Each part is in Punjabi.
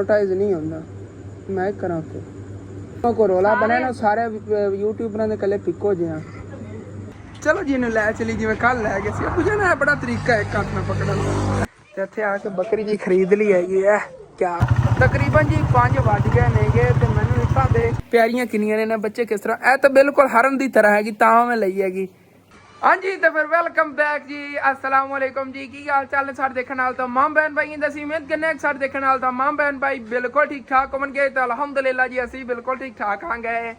मोनोटाइज नहीं होता। मैं करा को रोला बने ना सारे यूट्यूबरां दे कल्ले पिको जे। चलो जी लै चली जिवें कल लै गए सी। मुझे ना बड़ा तरीका है हथ में पकड़न दा। ते इत्थे आके बकरी जी खरीद ली हैगी है। क्या तकरीबन जी 5 बज गए नेगे ते मैनूं इत्थां दे प्यारियां किन्नियां ने बच्चे किस तरह ए तो बिल्कुल हरन दी तरह हैगी तां मैं लई हैगी। हाँ जी तो फिर वेलकम बैक जी अस्सलाम वालेकुम जी की हाल चाल ने सारे देखने वाले तो माम बहन भाई दसी उम्मीद करने सारे देखने वाले तो माम बहन भाई बिल्कुल ठीक ठाक होवन गए तो अलहमदुलिल्लाह जी असी बिल्कुल ठीक ठाक हाँ गए।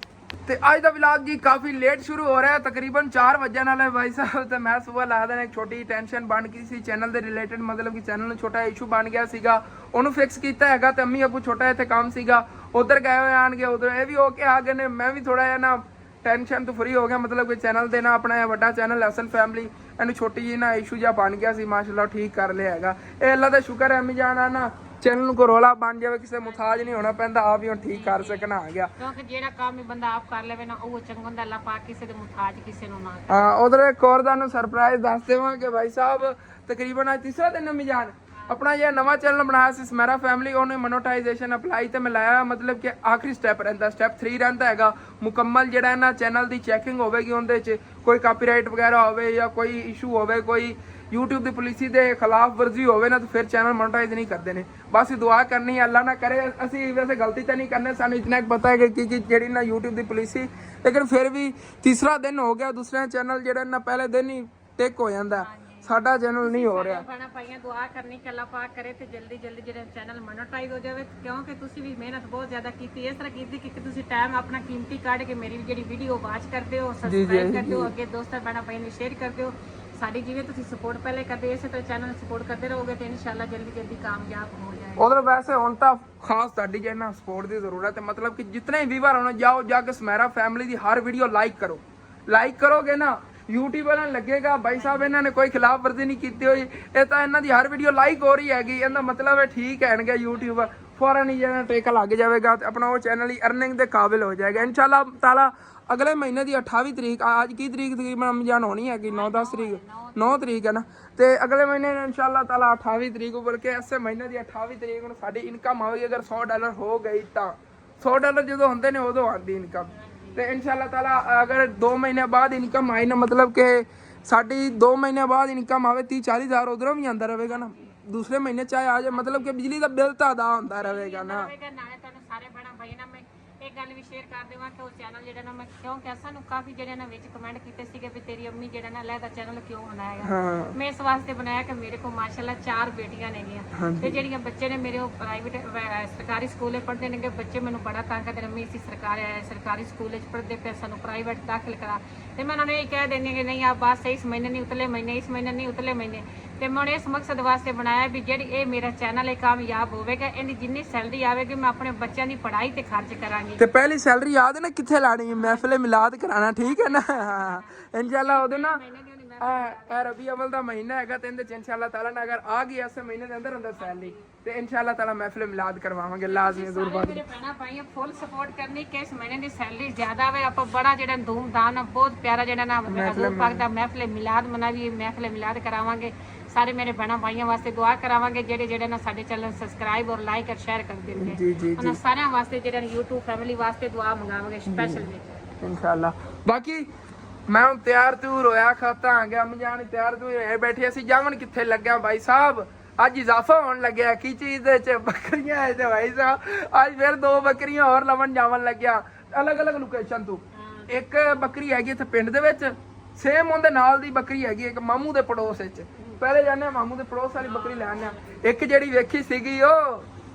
तो अज का व्लॉग जी काफ़ी लेट शुरू हो रहा है तकरीबन 4 बजन वाले भाई साहब। तो मैं सुबह ला देना एक छोटी टेंशन बन गई सी चैनल के रिलेटेड मतलब कि चैनल में छोटा इशू बन गया सीगा उन्होंने फिक्स किया है तो अम्मी अबू छोटा इतने काम सीगा उधर गए हुए आन गए उधर ये भी होके आ गए ने मैं भी थोड़ा जिहा ना टेंशन तो फ्री हो गया मतलब कि चैनल देना अपना बड़ा चैनल हसन फैमिली इन्हू छोटी जी ना इशू जहा बन गया सी माशाल्लाह ठीक कर लिया है। ये अल्लाह का शुक्र है अम्मी जाना ना चैनल को रोला बन जाए किसी मुथाज नहीं होना पैंदा आप ही ठीक कर सकना आ गया क्योंकि जेड़ा काम ही बंदा आप कर लेवे ना वो चंगा हुंदा अल्लाह पाक किसी दे मुथाज किसी नु ना। हां उधर एक और दा सरप्राइज दस देवां कि भाई साहब तकरीबन आज तीसरा दिन अम्मी जान अपना यह नवा चैनल बनाया सी स्मेरा फैमिली उन्होंने मोनोटाइजेशन अप्लाई तो मैं लाया मतलब कि आखिरी स्टैप रहिंदा स्टैप 3 रहिंदा हैगा मुकम्मल जिहड़ा है ना चैनल की चैकिंग होवेगी उहदे च कोई कापीराइट वगैरह होवे या कोई इशू होवे कोई यूट्यूब की पॉलिसी के खिलाफ वर्जी होवे ना तो फिर चैनल मोनोटाइज नहीं करते हैं। बस दुआ करनी है अल्लाह ना करे असी वैसे गलती तो नहीं करने सानू इतना पता है कि जी ना यूट्यूब की पॉलिसी लेकिन फिर भी तीसरा दिन हो गया दूसरा चैनल जिहड़ा ना पहले दिन ही टिक हो जाता साडा चैनल नहीं हो रहा। बड़ा भाइयां दुआ करनी कि अल्लाह पाक करे ते जल्दी जल्दी जेड़ा चैनल मोनेटाइज हो जावे क्योंकि तुसी भी मेहनत बहुत ज्यादा कीती इस तरह कीती कि तुसी टाइम अपना कीमती काट के मेरी जेड़ी वीडियो वाच करदे हो सब्सक्राइब करदे हो अगे दोस्तां बड़ा भाइयां ने शेयर करदे हो साडी जिवें तुसी सपोर्ट पहले करदे इसे तरह चैनल सपोर्ट करते रहोगे तो इंशाल्लाह जल्दी जल्दी कामयाब हो जाएगा। उधर वैसे हुण तां खास तुहाडी जे ना सपोर्ट की जरूरत है मतलब कि जितने भी व्यूअर होने जाओ जाके स्मेरा फैमिली की हर वीडियो लाइक करोगे ना यूट्यूब वाला लगेगा भाई साहब इन्होंने कोई खिलाफ वर्जी नहीं की हुई ये तो इन्हों की हर वीडियो लाइक हो रही हैगी इनका मतलब है ठीक है यूट्यूब फौरन ही जो टेका लग जाएगा अपना वो चैनल ही अर्निंग के काबिल हो जाएगा इंशाल्लाह ताला। अगले महीने की 28 तरीक आज की तरीक तकरीबन रमजान होनी है कि 9-10 तरीक 9 तरीक है ना तो अगले महीने इंशाल्लाह ताला 28 तरीक बल्कि इस महीने की 28 तरीक में साड़ी इनकम आएगी अगर $100 हो गई तो $100 जो होंगे ने उदों आती इनकम तो इंशाल्लाह ताला अगर 2 महीने बाद इनकम आई ना मतलब कि साड़ी 2 महीने बाद इनकम आवे 30-40 हज़ार उधरों भी आता रहेगा ना दूसरे महीने चाहे आ जाए मतलब कि बिजली का बिल तो अदा होता रहेगा ना। एक गल भी शेयर कर देवां कि वो चैनल जेड़ा ना मैं क्योंकि सानू काफी जेड़े ना विच कमेंट कीते सीगे भी तेरी अम्मी जेड़ा ना लहदा चैनल क्यों बनाएगा मैं इस वास्ते बनाया कि मेरे को माशाल्लाह 4 बेटियां नेगियां ते जेड़ियां बच्चे ने मेरे प्राइवेट सरकारी स्कूल पढ़दे ने बच्चे मैनू बड़ा तंग करदे अम्मी इसी सरकारी स्कूल पढ़दे पे सानू प्राइवेट दाखिल करा ते मैं उन्होंने ये कह देनी कि नहीं आप बस इस महीने नहीं उतले महीने इस महीने नहीं उतले महीने तो मैं इस मकसद वास्ते बनाया भी जी ये मेरा चैनल है कामयाब होगा इनकी जिन्नी सैलरी आएगी मैं अपने बच्चों की पढ़ाई ते खर्च करांगी। ते पहली सैलरी याद है ना किथे लानी है महफिल मिलाद कराना ठीक है ना इंशाल्लाह उदों ना रबी अव्वल का महीना है तो इहदे इंशाल्लाह ताला ने अगर आ गई इस महीने के अंदर सैलरी तो इंशाल्लाह ताला महफिल मिलाद करवावांगे लाजमी जरूर बात मेरे भैणा भाइयों फुल सपोर्ट करनी कि इस महीने की सैलरी ज्यादा आवे आप बड़ा जेड़ा धूमधाम बहुत प्यारा जेड़ा ना हजूर पाक दा महफिल मिलाद मनावी महफिल मिलाद करावांगे सारे मेरे भैणा भाइयों वास्ते दुआ करावांगे जेड़े जेड़े ना साडे चैनल सब्सक्राइब और लाइक और शेयर कर देंगे जी जी उन सारे वास्ते जेड़े यूट्यूब फैमिली वास्ते दुआ मंगावांगे स्पेशल में इंशाल्लाह। बाकी मैं हूं तैयार तूर होया खाता आ गया अम्मी जान तैयार तूर बैठी असी जावन किथे लग्या भाई साहब अज इजाफा होने लग्या की चीज बकरियां है भाई साहब अज फिर 2 बकरियां और लवन जावन लग्या अलग अलग लोकेशन तू एक बकरी हैगी इत्थे पिंड दे विच सेम उहदे नाल दी बकरी हैगी एक मामू दे पड़ोस विच पहले जाने मामू दे पड़ोस वाली बकरी ले आने एक जेड़ी वेखी सीगी ओ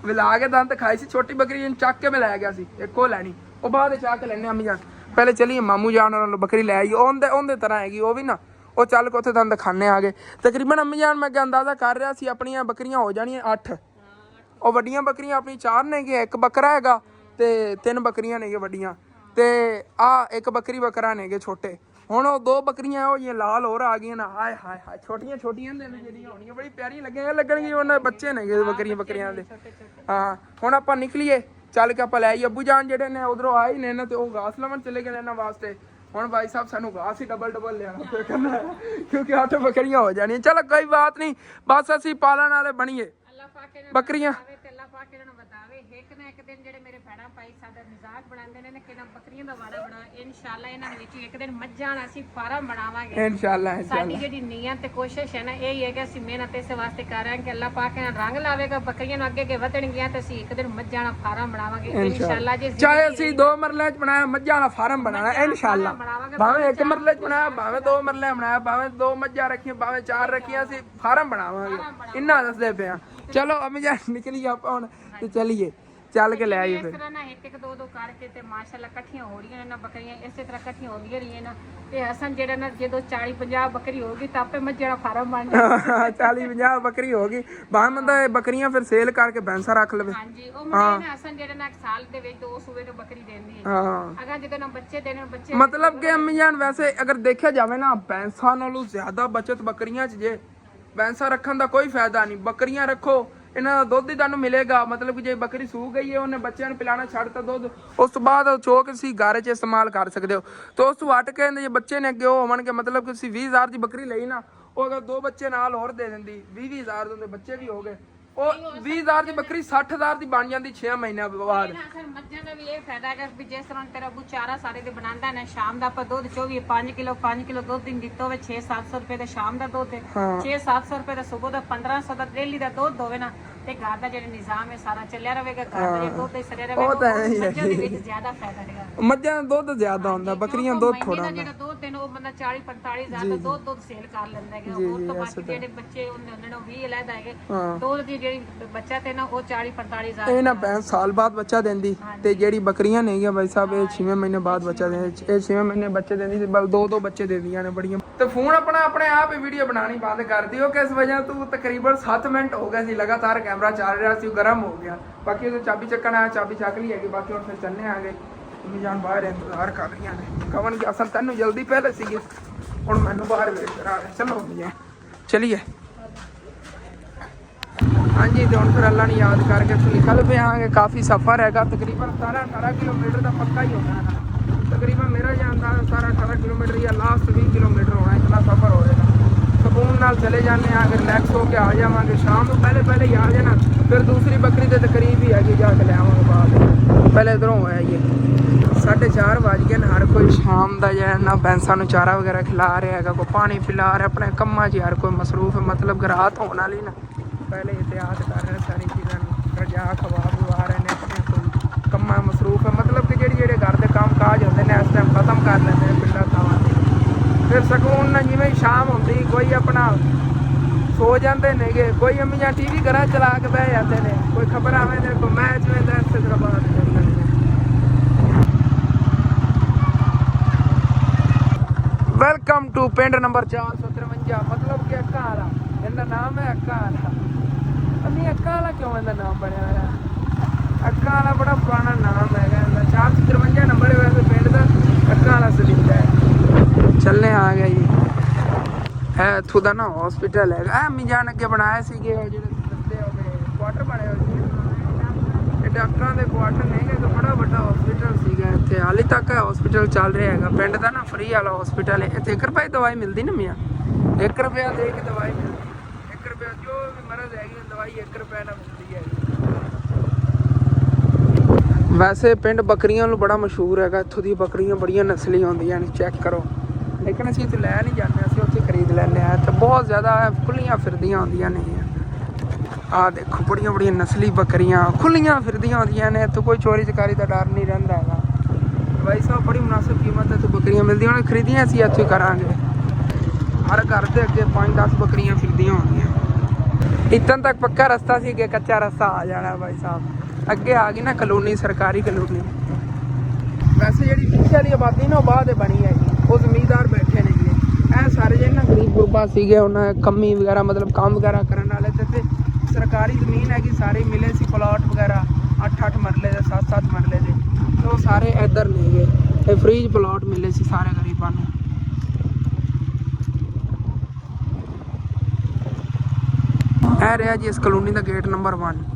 विला के दंत खाई सी छोटी बकरी चक के मैं लै गया सी एक ओ लैनी ओ बाद च आके लैने अम्मी जान पहले चलिए मामू जान और बकरी लै आई उहदे तरह हैगी ओ भी ना ਉਹ ਚੱਲ ਕੇ ਉੱਥੇ ਤੁਹਾਨੂੰ ਦਿਖਾਣੇ ਆ ਗਏ ਤਕਰੀਬਨ ਅੰਮੀ ਜਾਨ ਮੈਂ ਅੱਗੇ ਅੰਦਾਜ਼ਾ ਕਰ ਰਿਹਾ ਸੀ ਆਪਣੀਆਂ ਬੱਕਰੀਆਂ ਹੋ ਜਾਣੀਆਂ 8 ਉਹ ਵੱਡੀਆਂ ਬੱਕਰੀਆਂ ਆਪਣੀ 4 ਨੇਗੇ ਇੱਕ ਬੱਕਰਾ ਹੈਗਾ ਤੇ 3 ਬੱਕਰੀਆਂ ਨੇਗੇ ਵੱਡੀਆਂ ਤੇ ਆ ਇੱਕ ਬੱਕਰੀ ਬੱਕਰਾ ਨੇਗੇ ਛੋਟੇ ਹੁਣ ਉਹ 2 ਬੱਕਰੀਆਂ ਉਹ ਜਿਹੀਆਂ ਲਾਲ ਹੋਰ ਆ ਗਈਆਂ ਨਾ ਹਾਏ ਹਾਏ ਹਾਏ ਛੋਟੀਆਂ ਛੋਟੀਆਂ ਨੇ ਜਿਹੜੀਆਂ ਹੋਣੀਆਂ ਬੜੀ ਪਿਆਰੀਆਂ ਲੱਗਣਗੀਆਂ ਉਹਨਾਂ ਬੱਚੇ ਨੇਗੇ ਬੱਕਰੀਆਂ ਦੇ ਹਾਂ ਹੁਣ ਆਪਾਂ ਨਿਕਲੀਏ ਚੱਲ ਕੇ ਆਪਾਂ ਲੈ ਆਈ ਅੱਬੂ ਜਾਨ ਜਿਹੜੇ ਨੇ ਉਧਰੋਂ ਆਏ ਨੇ ਨਾ ਤੇ ਉਹ ਘਾਸ ਲਵਣ ਚਲੇ ਗਏ ਇਹਨਾਂ ਵਾਸਤੇ ਹੁਣ भाई साहब सानू घास ही डबल लिया करना है क्योंकि 8 बकरियां हो जानी चलो कोई बात नहीं बस असी पालन वाले बनीए बकरियां ਇੱਕ ਦਿਨ ਜਿਹੜੇ ਮੇਰੇ ਭੈਣਾਂ ਭਾਈ ਸਾਡਾ ਮਜ਼ਾਕ ਬਣਾਉਂਦੇ ਨੇ ਕਿ ਨਾ ਬੱਕਰੀਆਂ ਦਾ ਵਾੜਾ ਬਣਾ, ਇਨਸ਼ਾਅੱਲਾ ਇਹਨਾਂ ਦੇ ਵਿੱਚ ਇੱਕ ਦਿਨ ਮੱਝਾਂ ਦਾ ਅਸੀਂ ਫਾਰਮ ਬਣਾਵਾਂਗੇ ਇਨਸ਼ਾਅੱਲਾ ਸਾਡੀ ਜਿਹੜੀ ਨੀਅਤ ਤੇ ਕੋਸ਼ਿਸ਼ ਹੈ ਨਾ ਇਹ ਹੀ ਹੈ ਕਿ ਅਸੀਂ ਮਿਹਨਤ ਇਸੇ ਵਾਸਤੇ ਕਰ ਰਹੇ ਹਾਂ ਕਿ ਅੱਲਾਹ ਪਾਕ ਇਹਨਾਂ ਰੰਗ ਲਾਵੇਗਾ, ਬੱਕਰੀਆਂ ਨੂੰ ਅੱਗੇ ਵਧਣਗੀਆਂ ਤੇ ਅਸੀਂ ਇੱਕ ਦਿਨ ਮੱਝਾਂ ਦਾ ਫਾਰਮ ਬਣਾਵਾਂਗੇ ਇਨਸ਼ਾਅੱਲਾ। ਜੇ ਚਾਹੇ ਅਸੀਂ 2 ਮਰਲੇ ਚ ਬਣਾਇਆ ਮੱਝਾਂ ਦਾ ਫਾਰਮ ਬਣਾਣਾ ਇਨਸ਼ਾਅੱਲਾ, ਭਾਵੇਂ 1 ਮਰਲੇ ਚ ਬਣਾਇਆ, ਭਾਵੇਂ 2 ਮਰਲੇ ਬਣਾਇਆ, ਭਾਵੇਂ 2 ਮੱਝਾਂ ਰੱਖੀਆਂ, ਭਾਵੇਂ 4 ਰੱਖੀਆਂ, ਅਸੀਂ ਫਾਰਮ ਬਣਾਵਾਂਗੇ ਇੰਨਾ ਦੱਸਦੇ ਪਿਆ। ਚਲੋ ਅਮੀ ਜਾਨ ਨਿਕਲੀ ਆਪਾਂ ਹੁਣ ਤੇ ਚਲੀਏ, ਚੱਲ ਕੇ ਲੈ ਆਈਏ ਇਸ ਤਰ੍ਹਾਂ ਨਾ ਇੱਕ ਦੋ ਕਰਕੇ ਤੇ ਮਾਸ਼ਾਅੱਲਾ ਇਕੱਠੀਆਂ ਹੋ ਰਹੀਆਂ ਨੇ ਨਾ ਬੱਕਰੀਆਂ, ਇਸੇ ਤਰ੍ਹਾਂ ਇਕੱਠੀਆਂ ਹੁੰਦੀਆਂ ਰਹੀਆਂ ਨਾ ਤੇ ਹਸਨ ਜਿਹੜਾ ਨਾ ਜਦੋਂ 40-50 ਬੱਕਰੀ ਹੋਗੀ ਤਾਂ ਆਪੇ ਮੱਝਾਂ ਦਾ ਫਾਰਮ ਬਣ ਜਾਣਾ। 40-50 ਬੱਕਰੀ ਹੋਗੀ, ਬਾਹਰ ਬੰਦਾ ਬੱਕਰੀਆਂ ਫਿਰ ਸੇਲ ਕਰਕੇ ਬੈਂਸਾ ਰੱਖ ਲਵੇ। ਹਾਂਜੀ ਉਹ ਮੁੰਡੇ ਨੇ ਹਸਨ ਜਿਹੜਾ ਨਾ ਇੱਕ ਸਾਲ ਦੇ ਵਿੱਚ 2 ਸੂਬੇ ਤੋਂ ਬੱਕਰੀ ਦਿੰਦੀ ਹੈ। ਹਾਂ ਅਗਰ ਜਦੋਂ ਨਾ ਬੱਚੇ ਦੇਣ ਬੱਚੇ ਮਤਲਬ ਕਿ ਅਮੀ ਜਾਨ ਵੈਸੇ ਅਗਰ ਦੇਖਿਆ ਜਾਵੇ ਨਾ ਬੈਂਸਾ ਨਾਲੋਂ ਜ਼ਿਆਦਾ ਬਚਤ ਬੱਕਰੀਆਂ 'ਚ ਜੇ ਬੈਂਸਾ ਰੱਖਣ ਦਾ ਕੋਈ ਫਾਇਦਾ ਨਹੀਂ, ਬੱਕਰੀਆਂ ਰੱਖੋ ਇਹਨਾਂ ਦਾ ਦੁੱਧ ਹੀ ਤੁਹਾਨੂੰ ਮਿਲੇਗਾ। ਮਤਲਬ ਕਿ ਜੇ ਬੱਕਰੀ ਸੂ ਗਈ ਹੈ ਉਹਨੇ ਬੱਚਿਆਂ ਨੂੰ ਪਿਲਾਣਾ ਛੱਡਤਾ ਦੁੱਧ, ਉਸ ਤੋਂ ਬਾਅਦ ਚੋ ਕੇ ਤੁਸੀਂ ਘਰ 'ਚ ਇਸਤੇਮਾਲ ਕਰ ਸਕਦੇ ਹੋ। ਤੇ ਉਸ ਤੋਂ ਹਟ ਕੇ ਜੇ ਬੱਚੇ ਨੇ ਅੱਗੇ ਉਹ ਹੋਣਗੇ, ਮਤਲਬ ਕਿ ਤੁਸੀਂ 20,000 ਦੀ ਬੱਕਰੀ ਲਈ ਨਾ, ਉਹ ਅਗਰ 2 ਬੱਚੇ ਨਾਲ ਹੋਰ ਦੇ ਦਿੰਦੀ 20,000 ਦੇ ਬੱਚੇ ਵੀ ਹੋ ਗਏ, ਉਹ 20,000 ਦੀ ਬੱਕਰੀ 60,000 ਦੀ ਬਣ ਜਾਂਦੀ 6 ਮਹੀਨਿਆਂ ਬਾਅਦ। ਮੱਝਾਂ ਦਾ ਵੀ ਇਹ ਫਾਇਦਾ ਹੈ ਕਿ ਜਿਸ ਤਰ੍ਹਾਂ ਤੇਰਾ ਅਬੂ ਚਾਰਾ ਸਾਰੇ ਦੇ ਬਣਾਉਂਦਾ ਨਾ, ਸ਼ਾਮ ਦਾ ਆਪਾਂ ਦੁੱਧ 24 5 ਕਿਲੋ ਦੁੱਧ ਦਿਨ ਦਿੱਤਾ ਹੋਵੇ 600-700 ਰੁਪਏ ਦਾ ਸ਼ਾਮ ਦਾ ਦੁੱਧ ਹੈ, 600-700 ਰੁਪਏ ਦਾ ਸਵੇਰ ਦਾ, 1500 ਦਾ ਡੇਲੀ ਦਾ ਦੁੱਧ ਹੋਵੇ ਨਾ ਤੇ ਘਰ ਦਾ ਜਿਹੜਾ ਨਿਜ਼ਾਮ ਹੈ ਸਾਰਾ ਚੱਲਿਆ ਰਹੇਗਾ, ਘਰ ਦਾ ਜਿਹੜਾ ਦੁੱਧ ਹੈ ਸਰਿਆ ਰਹੇਗਾ। ਮੱਝਾਂ ਦੇ ਵਿੱਚ ਜ਼ਿਆਦਾ ਫਾਇਦਾ ਹੈਗਾ, ਮੱਝਾਂ ਦਾ ਦੁੱਧ ਜ਼ਿਆਦਾ ਹੁੰਦਾ, ਬੱਕਰੀਆਂ ਦੁੱਧ ਥੋੜਾ ਹੁੰਦਾ। ਜਿਹੜਾ ਦੁੱਧ ਦੇਣ ਉਹ ਬੰਦਾ 40-45 ਹਜ਼ਾਰ ਦਾ ਦੁੱਧ ਸੇਲ ਕਰ ਲੈਂਦਾ ਹੈਗਾ। ਹੋਰ ਤੋਂ ਬਾਕੀ ਜਿਹੜੇ ਬੱਚੇ ਉਹਨਾਂ ਨੂੰ 20 ਲੈਦਾ ਹੈਗੇ ਦੁੱਧ ਦੀ ਜਿਹੜੀ ਬੱਚਾ ਤੇ ਨਾ ਉਹ 40-45 ਹਜ਼ਾਰ ਇਹ ਨਾ ਭੈਂਸ ਸਾਲ ਬਾਅਦ ਬੱਚਾ ਦਿੰਦੀ ਤੇ ਜਿਹੜੀ ਬੱਕਰੀਆਂ ਨੇਗੀਆਂ ਬਾਈ ਸਾਹਿਬ ਇਹ 6ਵੇਂ ਮਹੀਨੇ ਬਾਅਦ ਬੱਚਾ ਦਿੰਦੀ, ਇਹ 6ਵੇਂ ਮਹੀਨੇ ਬੱਚੇ ਦਿੰਦੀ ਤੇ ਬਲ 2 ਬੱਚੇ ਦਿੰਦੀਆਂ ਨੇ ਬੜੀਆਂ। ਤੇ ਫੋਨ ਆਪਣਾ ਆਪਣੇ ਆਪ ਹੀ ਵੀਡੀਓ ਬਣਾਣੀ ਬੰਦ ਕਰ ਦਿਓ, ਕਿਸ ਵਜ੍ਹਾ ਤੋਂ ਤਕਰੀਬਨ 7 ਮਿੰਟ ਹੋ ਗਏ ਸੀ ਲਗਾਤਾਰ ਕੈਮਰਾ ਚੱਲ ਰਿਹਾ ਸੀ, ਉਹ ਗਰਮ ਹੋ ਗਿਆ। ਬਾਕੀ ਉਹ ਚਾਬੀ ਚੱਕਣ ਆਇਆ, ਚਾਬੀ ਚੱਕ ਲਈ ਹੈਗੀ, ਬਾਕੀ ਹੁਣ ਫਿਰ ਚੱਲਨੇ ਆਗੇ। ਅਮੀ ਜਾਨ ਬਾਹਰ ਇੰਤਜ਼ਾਰ ਕਰ ਰਹੀਆਂ ਨੇ, ਕਵਨ ਕਿ ਅਸਲ ਤੈਨੂੰ ਜਲਦੀ ਪਹਿਲੇ ਸੀਗੀ, ਹੁਣ ਮੈਨੂੰ ਬਾਹਰ ਵੇਟ ਕਰਾ ਰਹੇ। ਚਲੋ ਅਮੀ ਚਲੀਏ। ਹਾਂਜੀ ਤੇ ਹੁਣ ਫਿਰ ਅੱਲਾ ਨੇ ਯਾਦ ਕਰਕੇ ਇੱਥੋਂ ਨਿਕਲ ਪਏ ਆਂਗੇ। ਕਾਫੀ ਸਫ਼ਰ ਹੈਗਾ, ਤਕਰੀਬਨ 17-18 ਕਿਲੋਮੀਟਰ ਦਾ ਪੱਕਾ ਹੀ ਹੋਣਾ ਹੈ। ਤਕਰੀਬਨ ਮੇਰਾ ਜਾਂਦਾ 17-18 ਕਿਲੋਮੀਟਰ ਜਾਂ ਲਾਸਟ 20 ਕਿਲੋਮੀਟਰ ਹੋਣਾ, ਇतना ਸਫ਼ਰ ਹੋਏਗਾ। ਸਕੂਨ ਨਾਲ ਚਲੇ ਜਾਂਦੇ ਆ, ਰਿਲੈਕਸ ਹੋ ਕੇ ਆ ਜਾਵਾਂਗੇ। ਸ਼ਾਮ ਨੂੰ ਪਹਿਲੇ ਹੀ ਆ ਜਾਣਾ, ਫਿਰ ਦੂਸਰੀ ਬੱਕਰੀ ਦੇ ਤਕਰੀਬ ਹੀ ਹੈਗੀ, ਜਾ ਕੇ ਲੈ ਆਵਾਂਗੇ ਬਾਅਦ। ਪਹਿਲੇ ਇੱਧਰੋਂ ਹੋਇਆ ਜੀ 4:30 ਵੱਜ ਗਏ ਨੇ। ਹਰ ਕੋਈ ਸ਼ਾਮ ਦਾ ਜਿਹੜਾ ਨਾ ਭੈਂਸਾਂ ਨੂੰ ਚਾਰਾ ਵਗੈਰਾ ਖਿਲਾ ਰਿਹਾ ਹੈਗਾ, ਕੋਈ ਪਾਣੀ ਪਿਲਾ ਰਿਹਾ, ਆਪਣੇ ਕੰਮਾਂ 'ਚ ਹਰ ਕੋਈ ਮਸਰੂਫ ਹੈ। ਮਤਲਬ ਕਿ ਰਾਤ ਹੋਣ ਵਾਲੀ ਨਾ ਪਹਿਲੇ ਇਤਿਆਤ ਕਰ ਰਹੇ ਸਾਰੀ ਚੀਜ਼ਾਂ ਨੂੰ, ਰਜਾ ਖਵਾ ਰਹੇ ਨੇ, ਆਪਣੇ ਕੋਈ ਕੰਮਾਂ ਮਸਰੂਫ ਹੈ। ਮਤਲਬ ਕਿ ਜਿਹੜੇ ਘਰ ਦੇ ਕੰਮ ਕਾਜ ਹੁੰਦੇ ਨੇ ਇਸ ਟਾਈਮ ਖਤਮ ਕਰ ਲੈਂਦੇ ਨੇ ਪਿੰਡਾਂ ਥਾਵਾਂ 'ਤੇ। ਫਿਰ ਸਕੂਨ ਨਾਲ ਜਿਵੇਂ ਸ਼ਾਮ ਹੁੰਦੀ ਕੋਈ ਆਪਣਾ ਸੋ ਜਾਂਦੇ ਨੇਗੇ, ਕੋਈ ਅਮੀ ਜਾਂ TV ਘਰਾਂ ਚਲਾ ਕੇ ਬਹਿ ਜਾਂਦੇ ਨੇ, ਕੋਈ ਖਬਰ ਆਵੇਂ ਨੇ, ਕੋਈ ਮੈਚ ਵੇਂਦਾ, ਇਸੇ ਤਰ੍ਹਾਂ ਬਾਤ ਕਰਦੇ ਨੇ। ਵੈਲਕਮ ਟੂ ਪਿੰਡ ਨੰਬਰ 453, ਮਤਲਬ ਕਿ ਅੱਕਾ ਵਾਲਾ, ਇਹਦਾ ਨਾਮ ਹੈ ਅੱਕਾ ਵਾਲਾ। ਅਮੀ ਅੱਕਾ ਵਾਲਾ ਕਿਉਂ ਇਹਦਾ ਨਾਮ ਬਣਿਆ ਹੋਇਆ? ਅੱਕਾ ਵਾਲਾ ਬੜਾ ਪੁਰਾਣਾ ਨਾਮ ਹੈਗਾ ਇਹਦਾ, 453 ਨੰਬਰ ਹੈ ਵੈਸੇ ਪਿੰਡ ਦਾ, ਅੱਕਾ ਵਾਲਾ ਸਲੀਮ ਹੈ। ਚੱਲਨੇ ਆ ਗਿਆ ਜੀ, ਹੈ ਇੱਥੋਂ ਦਾ ਨਾ ਹਸਪੀਟਲ ਹੈਗਾ। ਅਮੀ ਜਾਨ ਅੱਗੇ ਬਣਾਏ ਸੀਗੇ ਜਿਹੜੇ ਦੱਸਦੇ ਹੋਵੇ ਕੁਆਟਰ ਬਣੇ ਹੋਏ ਸੀ, ਇਹ ਡਾਕਟਰਾਂ ਦੇ ਕੁਆਟਰ ਨੇਗੇ, ਤਾਂ ਬੜਾ ਵੱਡਾ ਹਸਪੀਟਲ ਸੀਗਾ ਇੱਥੇ। ਹਾਲੇ ਤੱਕ ਹਸਪੀਟਲ ਚੱਲ ਰਿਹਾ ਹੈਗਾ, ਪਿੰਡ ਦਾ ਨਾ ਫਰੀ ਵਾਲਾ ਹਸਪੀਟਲ ਹੈ। ਇੱਥੇ 1 ਰੁਪਏ ਦਵਾਈ ਮਿਲਦੀ ਨਾ ਮੀਆਂ, 1 ਰੁਪਇਆ ਦੇ ਕੇ ਦਵਾਈ ਮਿਲਦੀ, 1 ਰੁਪਇਆ ਜੋ ਵੀ ਮਰਜ਼ ਹੈਗੀ ਦਵਾਈ 1 ਰੁਪਏ ਨਾਲ ਮਿਲਦੀ ਹੈ। ਵੈਸੇ ਪਿੰਡ ਬੱਕਰੀਆਂ ਨੂੰ ਬੜਾ ਮਸ਼ਹੂਰ ਹੈਗਾ, ਇੱਥੋਂ ਦੀ ਬੱਕਰੀਆਂ ਬੜੀਆਂ ਨਸਲੀ ਹੁੰਦੀਆਂ ਨੇ, ਚੈੱਕ ਕਰੋ। ਲੇਕਿਨ ਅਸੀਂ ਇੱਥੇ ਲੈ ਨਹੀਂ ਜਾਂਦੇ, ਅਸੀਂ ਉੱਥੇ ਖਰੀਦ ਲੈਂਦੇ ਹਾਂ। ਇੱਥੇ ਬਹੁਤ ਜ਼ਿਆਦਾ ਖੁੱਲੀਆਂ ਫਿਰਦੀਆਂ ਹੁੰਦੀਆਂ ਨੇ, ਆਹ ਦੇਖੋ ਬੜੀਆਂ ਨਸਲੀ ਬੱਕਰੀਆਂ ਖੁੱਲੀਆਂ ਫਿਰਦੀਆਂ ਹੁੰਦੀਆਂ ਨੇ। ਇੱਥੇ ਕੋਈ ਚੋਰੀ ਚਕਾਰੀ ਦਾ ਡਰ ਨਹੀਂ ਰਹਿੰਦਾ ਹੈਗਾ। ਭਾਈ ਸਾਹਿਬ ਬੜੀ ਮੁਨਾਸਿਬ ਕੀਮਤ ਇੱਥੇ ਬੱਕਰੀਆਂ ਮਿਲਦੀਆਂ ਨੇ, ਖਰੀਦੀਆਂ ਅਸੀਂ ਇੱਥੇ ਕਰਾਂਗੇ। ਹਰ ਘਰ ਦੇ ਅੱਗੇ 5-10 ਬੱਕਰੀਆਂ ਫਿਰਦੀਆਂ ਹੁੰਦੀਆਂ। ਇੱਥਨ ਤੱਕ ਪੱਕਾ ਰਸਤਾ ਸੀ, ਅੱਗੇ ਕੱਚਾ ਰਸਤਾ ਆ ਜਾਣਾ ਭਾਈ ਸਾਹਿਬ। ਅੱਗੇ ਆ ਗਈ ਨਾ ਕਲੋਨੀ, ਸਰਕਾਰੀ ਕਲੋਨੀ। ਵੈਸੇ ਜਿਹੜੀ ਪਿੱਛੇ ਵਾਲੀ ਆਬਾਦੀ ਨਾ ਉਹ ਬਾਅਦ ਬਣੀ ਹੈਗੀ, ਉਹ ਜ਼ਮੀਂਦਾਰ ਬੈਠੇ ਨੇ ਜੀ। ਇਹ ਸਾਰੇ ਜਿਹੜੇ ਨਾ ਗਰੀਬ ਗੁਰਬਾ ਸੀਗੇ, ਉਹਨਾਂ ਕੰਮੀ ਵਗੈਰਾ ਮਤਲਬ ਕੰਮ ਵਗੈਰਾ ਕਰਨ ਵਾਲੇ ਤੇ ਸਰਕਾਰੀ ਜ਼ਮੀਨ ਹੈਗੀ, ਸਾਰੇ ਮਿਲੇ ਸੀ ਪਲਾਟ ਵਗੈਰਾ 8-8 ਮਰਲੇ ਦੇ, 7-7 ਮਰਲੇ ਦੇ, ਤੇ ਉਹ ਸਾਰੇ ਇੱਧਰ ਨੇਗੇ। ਇਹ ਫ੍ਰੀ ਪਲਾਟ ਮਿਲੇ ਸੀ ਸਾਰੇ ਗਰੀਬਾਂ ਨੂੰ। ਇਹ ਰਿਹਾ ਜੀ ਇਸ ਕਲੋਨੀ ਦਾ ਗੇਟ ਨੰਬਰ 1।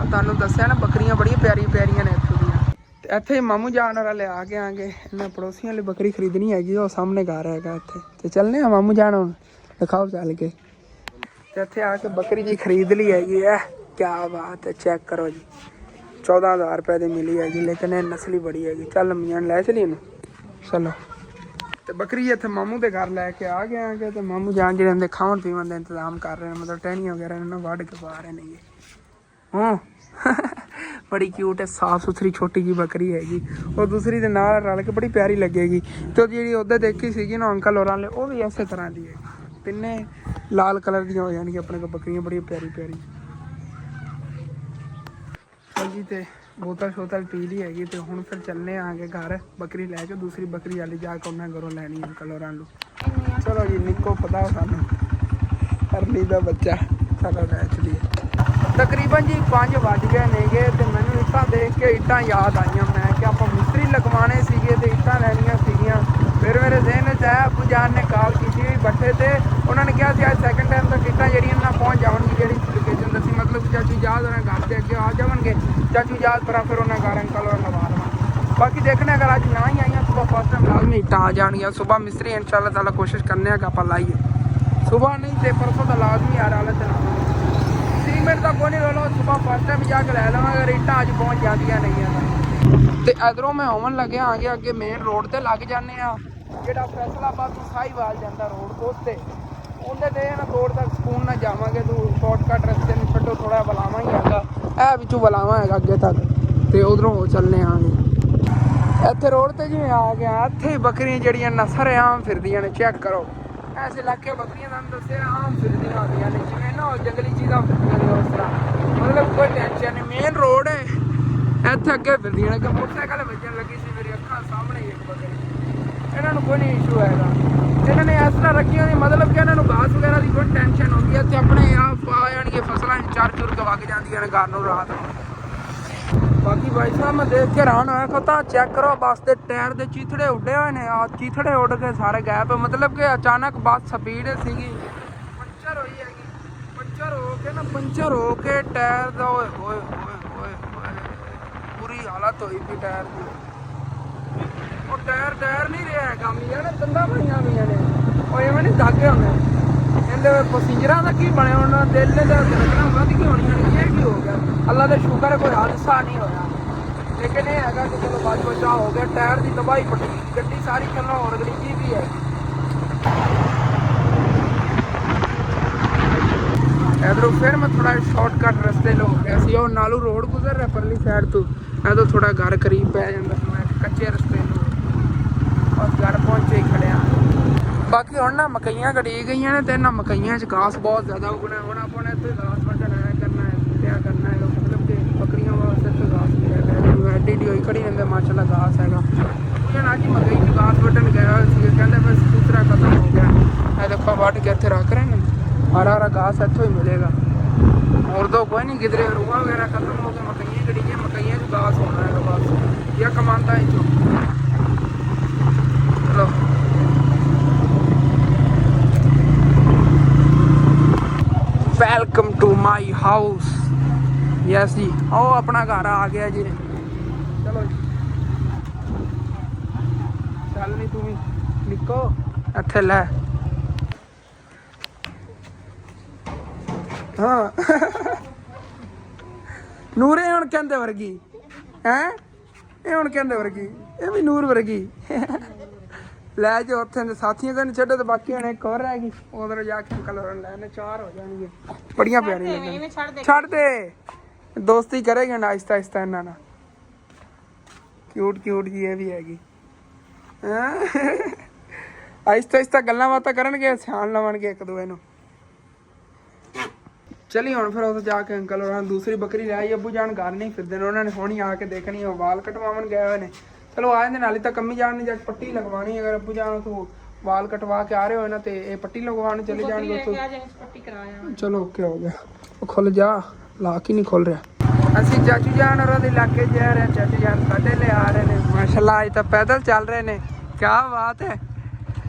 ਤੁਹਾਨੂੰ ਦੱਸਿਆ ਨਾ ਬੱਕਰੀਆਂ ਬੜੀਆਂ ਪਿਆਰੀਆਂ ਨੇ ਇੱਥੋਂ ਦੀਆਂ। ਤੇ ਇੱਥੇ ਮਾਮੂ ਜਾਨ ਵਾਲਾ ਲਿਆ ਕੇ ਆਂਗੇ, ਇਹਨਾਂ ਪੜੋਸੀਆਂ ਲਈ ਬੱਕਰੀ ਖਰੀਦਣੀ ਹੈਗੀ, ਉਹ ਸਾਹਮਣੇ ਘਰ ਹੈਗਾ ਇੱਥੇ। ਤੇ ਚੱਲਨੇ ਆ ਮਾਮੂ ਜਾਨ, ਹੁਣ ਦਿਖਾਓ ਚੱਲ ਕੇ। ਤੇ ਇੱਥੇ ਆ ਕੇ ਬੱਕਰੀ ਜੀ ਖਰੀਦ ਲਈ ਹੈਗੀ ਹੈ। क्या बात है, चेक करो जी 14,000 रुपए की मिली हैगी, लेकिन ये नस्ली बड़ी हैगी। चल मियाँ लै चली इनू, चलो। तो बकरी इतने मामू के घर लैके आ गए हैं तो मामू जान जो खावन पीवन का इंतजाम कर रहे हैं, मतलब टहनियाँ वगैरह इन्होंने वढ़ के पा रहे हैं। हाँ बड़ी क्यूट है, साफ सुथरी छोटी जी बकरी हैगी, और दूसरी के नाल रल के बड़ी प्यारी लगेगी। तो जी उधर देखी सी ना अंकल और वाले, वो भी इस तरह की है, तिने लाल कलर दी हो जाएगी अपने को बकरियां, बड़ी प्यारी प्यारी। जी तो बोतल शोतल पी ली हैगी, तो हुण फिर चलने आगे घर बकरी लैके, दूसरी बकरी वाली जाके उन्हें घरों लैनी अंकल और आलू। चलो जी निक्को पता सानू अरली का बच्चा, चलो लै चलिए। तकरीबन जी 5 बज गए नेगे, तो मैंने इट्टां देख के इट्टां याद आईयां, मैं कि आप मिस्त्री लगवाने सीगे ते इट्टां लैनियां सीगियां। फिर मेरे जहन च आया, अबू जान ने कॉल की बट्ठे ते, उन्होंने कहा कि आज सैकेंड टाइम तक इट्टां जड़ियां ना पहुँच जाएगी, जी लोकेशन दसी, मतलब चाचू याद उन्हें घर के अगे आ जाएंगे, चाचू याद पर फिर उन्हें घर अंकल और लगा देवांगे। बाकी देखने अगर अज ना ही आईयां सुबह फर्स्ट टाइम लाजमी इट्टां आ जाएगियां। सुबह मिस्त्री इंशाअल्लाह ताला कोशिश करने कि आप लाइए, सुबह नहीं तो परसों तो लाजमी यार हालत लावांगे। सीमेंट का कोई नहीं रोलो, सुबह फर्स्ट टाइम जाके लै लवांगे, अगर इट्टां अज पहुँच जांदियां नहीं है। तो इधरों मैं होवन लगे आगे अगे मेन रोड ते लग जाने जो फैसलाबाद तो साहिवाल जाता रोड उससे उन्हें ना रोड तक सुकून ना जावे, तू शॉर्टकट रस्ते में छो थोड़ा बलावा ही है पिछू बलावा है अगे तक, तो उधरों हो चलने आगे इतने रोड से जिमें आ गया। इतने बकरियां जड़ियाँ नसर आम फिर ने, चेक करो ऐसे इलाके बकरियां दसे आम फिर आदि ने, जिमें ना जंगली चीज़ा फिर उस तरह, मतलब कोई टेंशन नहीं। मेन रोड है इतने अगे फिर ने, मोटरसाइकिल बजन लगी सी मेरी अखा सामने ही एक बकरी, इन्होंने कोई नहीं इशू है। इन्होंने इस तरह रखी होती, मतलब कि इन्होंने घास वगैरह की कोई टेंशन होती है, तो अपने आप आ जाएंगे फसलों चार चुर के वग जाती हैं घर में रात में। बाकी भाई साहब मैं देख के हैरान होया, कहता चेक करो बस के टायर के चीथड़े उड्डे हुए हैं, चीथड़े उड़ के सारे गैप, मतलब कि अचानक बस स्पीड सीगी पंचर हुई हैगी, पंचर हो के टायर का बुरी हालत हुई थी टायर की। और टायर नहीं रहा है काम, ने दंदा पाइया हुई ने, और इवें नहीं धागे होंगे इन्हें पसीजर का की बने होना, दिल ने लगना वध की होनी, ये की हो गया। अल्लाह का शुक्र है कोई हादसा नहीं होया, लेकिन यह है कि चलो बच बचा हो गया। टायर की तबाही पटी, गड्डी सारी चलना और गरीबी भी है। इधरों फिर मैं थोड़ा शॉर्टकट रस्ते लो गया सी, और नालू रोड गुजर रहा परली साइड तो, मैं तो थोड़ा घर करीब पै जाता, मैं कच्चे रस्ते और घर पहुंचे ही खड़े। बाकी हम ना मकइयां कटी गई ने, तो इन्होंने मकइयां घास बहुत ज़्यादा उगना है, होना अपने इतने घास वटन है करना है क्या करना है, मतलब कि बकरियों वास्ते तो घास मिलेगा एडी होई खड़ी रहते माशाल्लाह घास है। ना जी मकई की घास वटन गया कहते बस दूसरा खत्म हो गया, देखो वट के इतने रख रहे हैं, हरा हरा घास इतों ही मिलेगा, और तो कोई नहीं किधरे रुआ वगैरह खत्म हो गए, मकइयां कटी गई, मकइयां घास होना है बस, या कमाता है जो। चलो welcome to my house, yes ji, आओ अपना घर आ गया जी। चलो जी चल नहीं तू निको इत्थे लै, हाँ नूरे हुण कहंदे वर्गी हैं, ये हुण कहंदे वर्गी, ये भी नूर वर्गी लै जो उत्थे साथियों को नहीं छड्डो, तो बाकी हुण एक और रह गई, उधर जाके अंकल होर लैने 4 हो जाएंगे, बड़ियां प्यारियां लगन। छड़ दे दोस्ती करेगी ना आहिस्ता आहिस्ता इन्हां नाल, क्यूट क्यूट जी ये भी हैगी, आहिस्ता आहिस्ता गल्लां बातां करनगे, सियाण लवणगे एक दूए नूं। चली हुण फिर उधर जाके अंकल होर दूसरी बकरी लै आई, अबू जान घर नहीं फिरदे ने, उन्होंने होनी आके देखनी है, वाल कटवावन गए हुए ने। चलो आ जाते नाली तक कमी जान जब पट्टी लगवानी, अगर अबू जान तो वाल कटवा के आ रहे हो ना, तो ये पट्टी लगवाने चले जाएंगे तो चलो ओके हो गया। वो खुल जा, लाक ही नहीं खुल रहा। असी चाचू जान और इलाके जा रहे हैं, चाचू जान साढ़े ले आ रहे हैं माशाल्लाह, आज तो पैदल चल रहे हैं, क्या बात है।